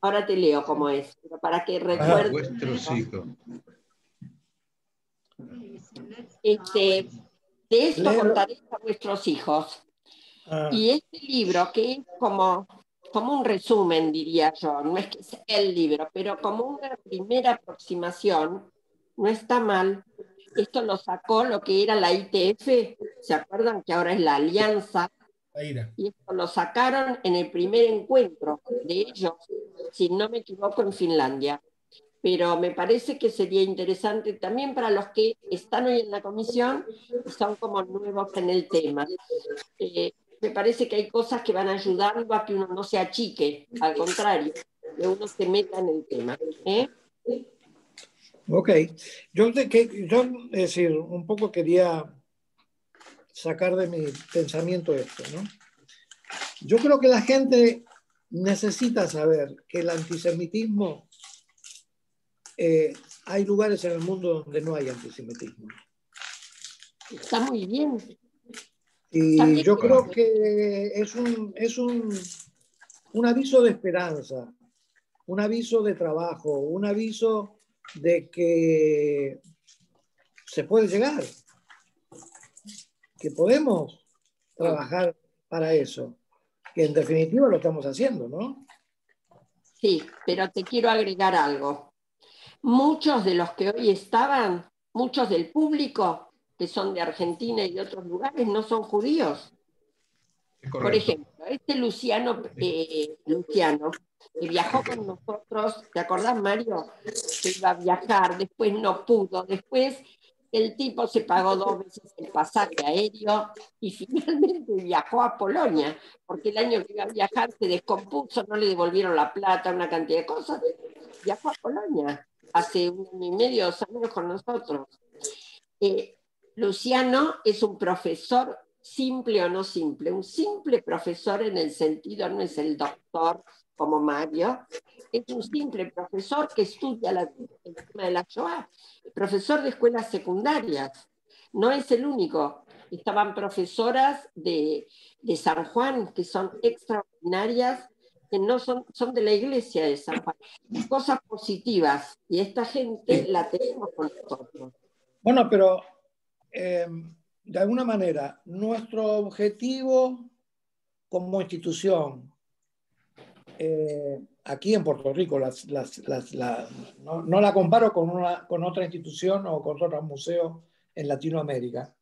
Ahora te leo cómo es, pero para que recuerden.
Vuestros hijos.
De esto contaréis a vuestros hijos. Y este libro, que es como un resumen, diría yo, no es que sea el libro, pero como una primera aproximación, no está mal. Esto lo sacó lo que era la ITF, ¿se acuerdan que ahora es la Alianza? Y esto lo sacaron en el primer encuentro de ellos, si no me equivoco, en Finlandia. Pero me parece que sería interesante también para los que están hoy en la comisión y son como nuevos en el tema. Me parece que hay cosas que van a ayudarlo a que uno no se achique, al contrario, que uno se meta en el tema.
Ok, yo es decir, un poco quería sacar de mi pensamiento esto, ¿no? Yo creo que la gente necesita saber que el antisemitismo, hay lugares en el mundo donde no hay antisemitismo.
Está muy bien.
Y yo creo que es un aviso de esperanza, un aviso de trabajo, un aviso de que se puede llegar, que podemos trabajar para eso, que en definitiva lo estamos haciendo, ¿no?
Sí, pero te quiero agregar algo. Muchos de los que hoy estaban, muchos del público, que son de Argentina y de otros lugares, no son judíos. Por ejemplo, Luciano, que viajó con nosotros, ¿te acordás, Mario? Que iba a viajar, después no pudo, después el tipo se pagó 2 veces el pasaje aéreo y finalmente viajó a Polonia, porque el año que iba a viajar se descompuso, no le devolvieron la plata, una cantidad de cosas. Viajó a Polonia hace 1 año y medio, 2 años con nosotros. Luciano es un profesor simple o no simple, un simple profesor en el sentido, no es el doctor como Mario, es un simple profesor que estudia el tema de la Shoah, profesor de escuelas secundarias, no es el único. Estaban profesoras de San Juan, que son extraordinarias, que no son de la iglesia de San Juan. Cosas positivas, y esta gente la tenemos con nosotros.
Bueno, pero de alguna manera, nuestro objetivo como institución, aquí en Puerto Rico, no la comparo con otra institución o con otro museo en Latinoamérica,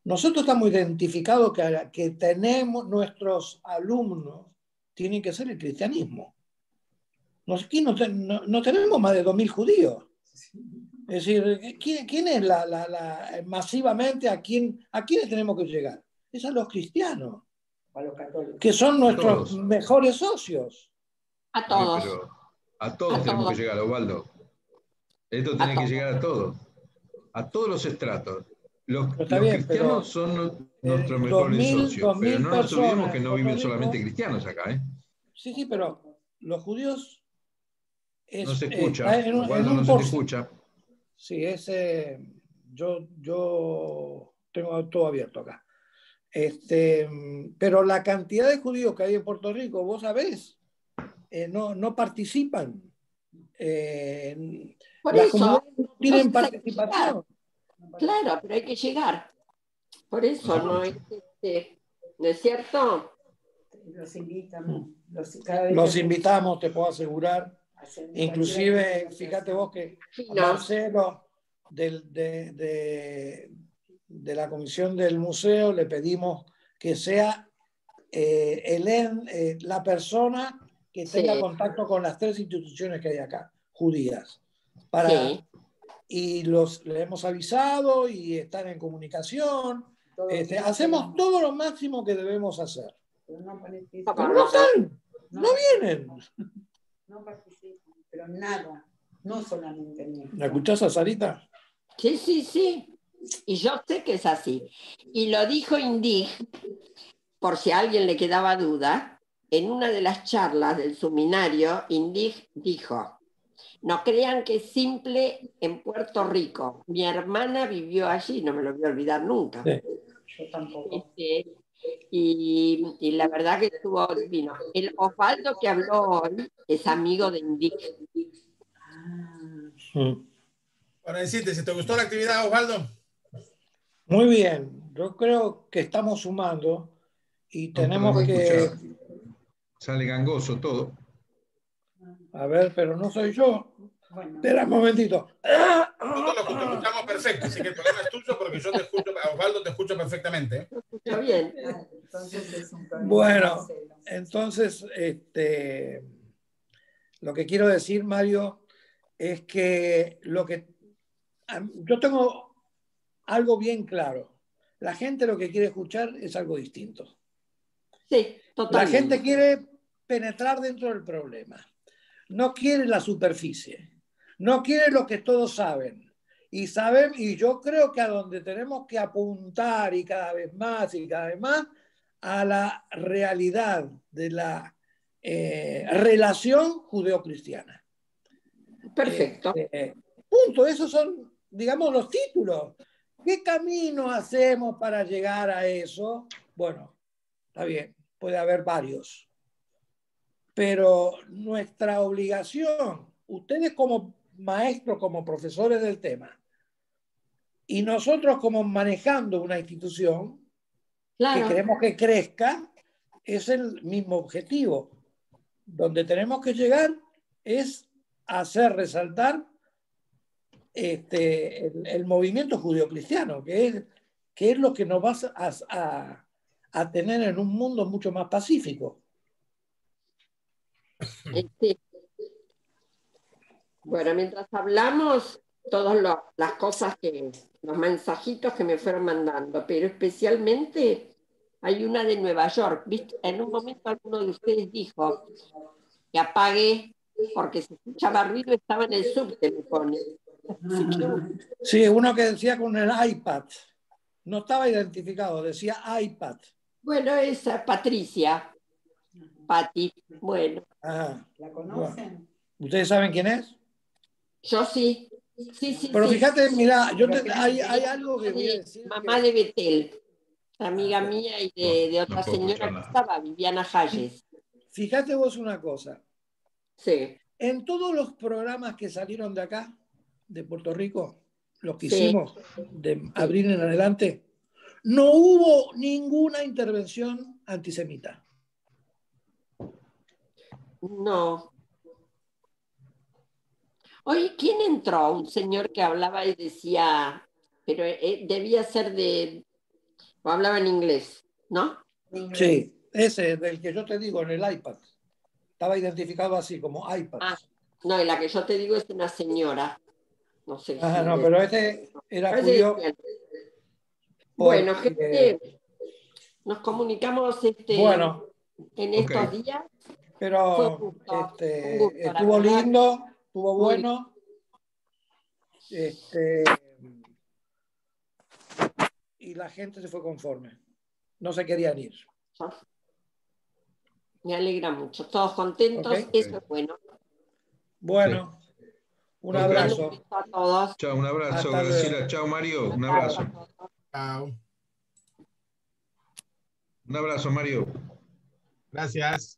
nosotros estamos identificados que tenemos, nuestros alumnos tienen que ser el cristianismo. Aquí no tenemos más de 2.000 judíos. Es decir, ¿quién es masivamente a quiénes tenemos que llegar? Es a los cristianos,
A los católicos.
que son nuestros mejores socios.
A todos.
Pero a todos tenemos que llegar, Osvaldo. Esto tiene que llegar a todos los estratos. Los cristianos son nuestros mejores socios, pero no nos olvidemos que no viven solamente cristianos acá, ¿eh?
Sí, pero los judíos...
no se escucha, Osvaldo, no se te escucha.
Sí, yo tengo todo abierto acá. Pero la cantidad de judíos que hay en Puerto Rico, vos sabés, no participan.
Por
las
eso
comunidades no tienen
participación. Claro, pero hay que llegar. Por eso no es, ¿no es cierto?
Los invitamos.
Los invitamos, te puedo asegurar. Inclusive, fíjate vos que Marcelo de la comisión del museo le pedimos que sea la persona que tenga contacto con las 3 instituciones que hay acá, judías. Y le hemos avisado y están en comunicación. Hacemos todo lo máximo que debemos hacer.
Pero
no están, no vienen.
No participan, pero nada, no solamente en esto.
¿La escuchás a Sarita?
Sí. Y yo sé que es así. Y lo dijo Indig, por si a alguien le quedaba duda, en una de las charlas del seminario, Indig dijo: no crean que es simple en Puerto Rico. Mi hermana vivió allí, no me lo voy a olvidar nunca.
Yo tampoco.
Y la verdad que estuvo divino. El Osvaldo que habló hoy es amigo de Indig.
Bueno, en síntesis, ¿te gustó la actividad, Osvaldo?
Muy bien. Yo creo que estamos sumando y tenemos que...
Sale gangoso todo.
A ver, pero no soy yo. Bueno. Espera un momentito.
Nosotros lo escuchamos perfecto, así que el problema es tuyo porque yo te escucho, a Osvaldo te escucho perfectamente.
Está bien.
Bueno, entonces, lo que quiero decir, Mario, es que yo tengo algo bien claro. La gente lo que quiere escuchar es algo distinto.
Sí, totalmente.
La gente quiere penetrar dentro del problema. No quiere la superficie. No quiere lo que todos saben. Y yo creo que a donde tenemos que apuntar y cada vez más, a la realidad de la relación judeo-cristiana.
Perfecto.
Punto. Esos son, digamos, los títulos. ¿Qué camino hacemos para llegar a eso? Bueno, está bien, puede haber varios. Pero nuestra obligación, ustedes como maestros, como profesores del tema, y nosotros como manejando una institución que queremos que crezca, es el mismo objetivo. Donde tenemos que llegar es hacer resaltar el movimiento judío-cristiano, que es lo que nos va a tener en un mundo mucho más pacífico.
Bueno, mientras hablamos, todas las cosas los mensajitos que me fueron mandando, pero especialmente hay una de Nueva York. ¿Viste? En un momento alguno de ustedes dijo que apague porque se escuchaba ruido, estaba en el subte, me pone.
Sí, uno que decía con el iPad. No estaba identificado, decía iPad.
Bueno, esa Patricia. Pati, bueno.
¿La conocen?
Bueno. ¿Ustedes saben quién es?
Yo sí. Sí.
Pero fíjate, mira, hay algo que voy a decir.
Mamá de Betel, amiga mía y de otra señora que estaba, Viviana Hayes.
Fíjate vos una cosa.
Sí.
En todos los programas que salieron de acá, de Puerto Rico, los que hicimos de abril en adelante, no hubo ninguna intervención antisemita.
No. Oye, ¿quién entró? Un señor que hablaba y decía pero debía ser o hablaba en inglés, ¿no?
Sí, ese del que yo te digo en el iPad. Estaba identificado así como iPad.
No, y la que yo te digo es una señora. No sé si
no, pero este era judío.
Bueno, gente, nos comunicamos en estos días.
Pero
un gusto,
estuvo lindo, estuvo bueno. Y la gente se fue conforme. No se querían ir.
Me alegra mucho. Todos contentos, eso es bueno.
Bueno, un abrazo.
A todos.
Chao, un abrazo, Graciela. Chao, Mario. Un abrazo.
Chao.
Un abrazo, Mario.
Gracias.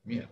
Mierda.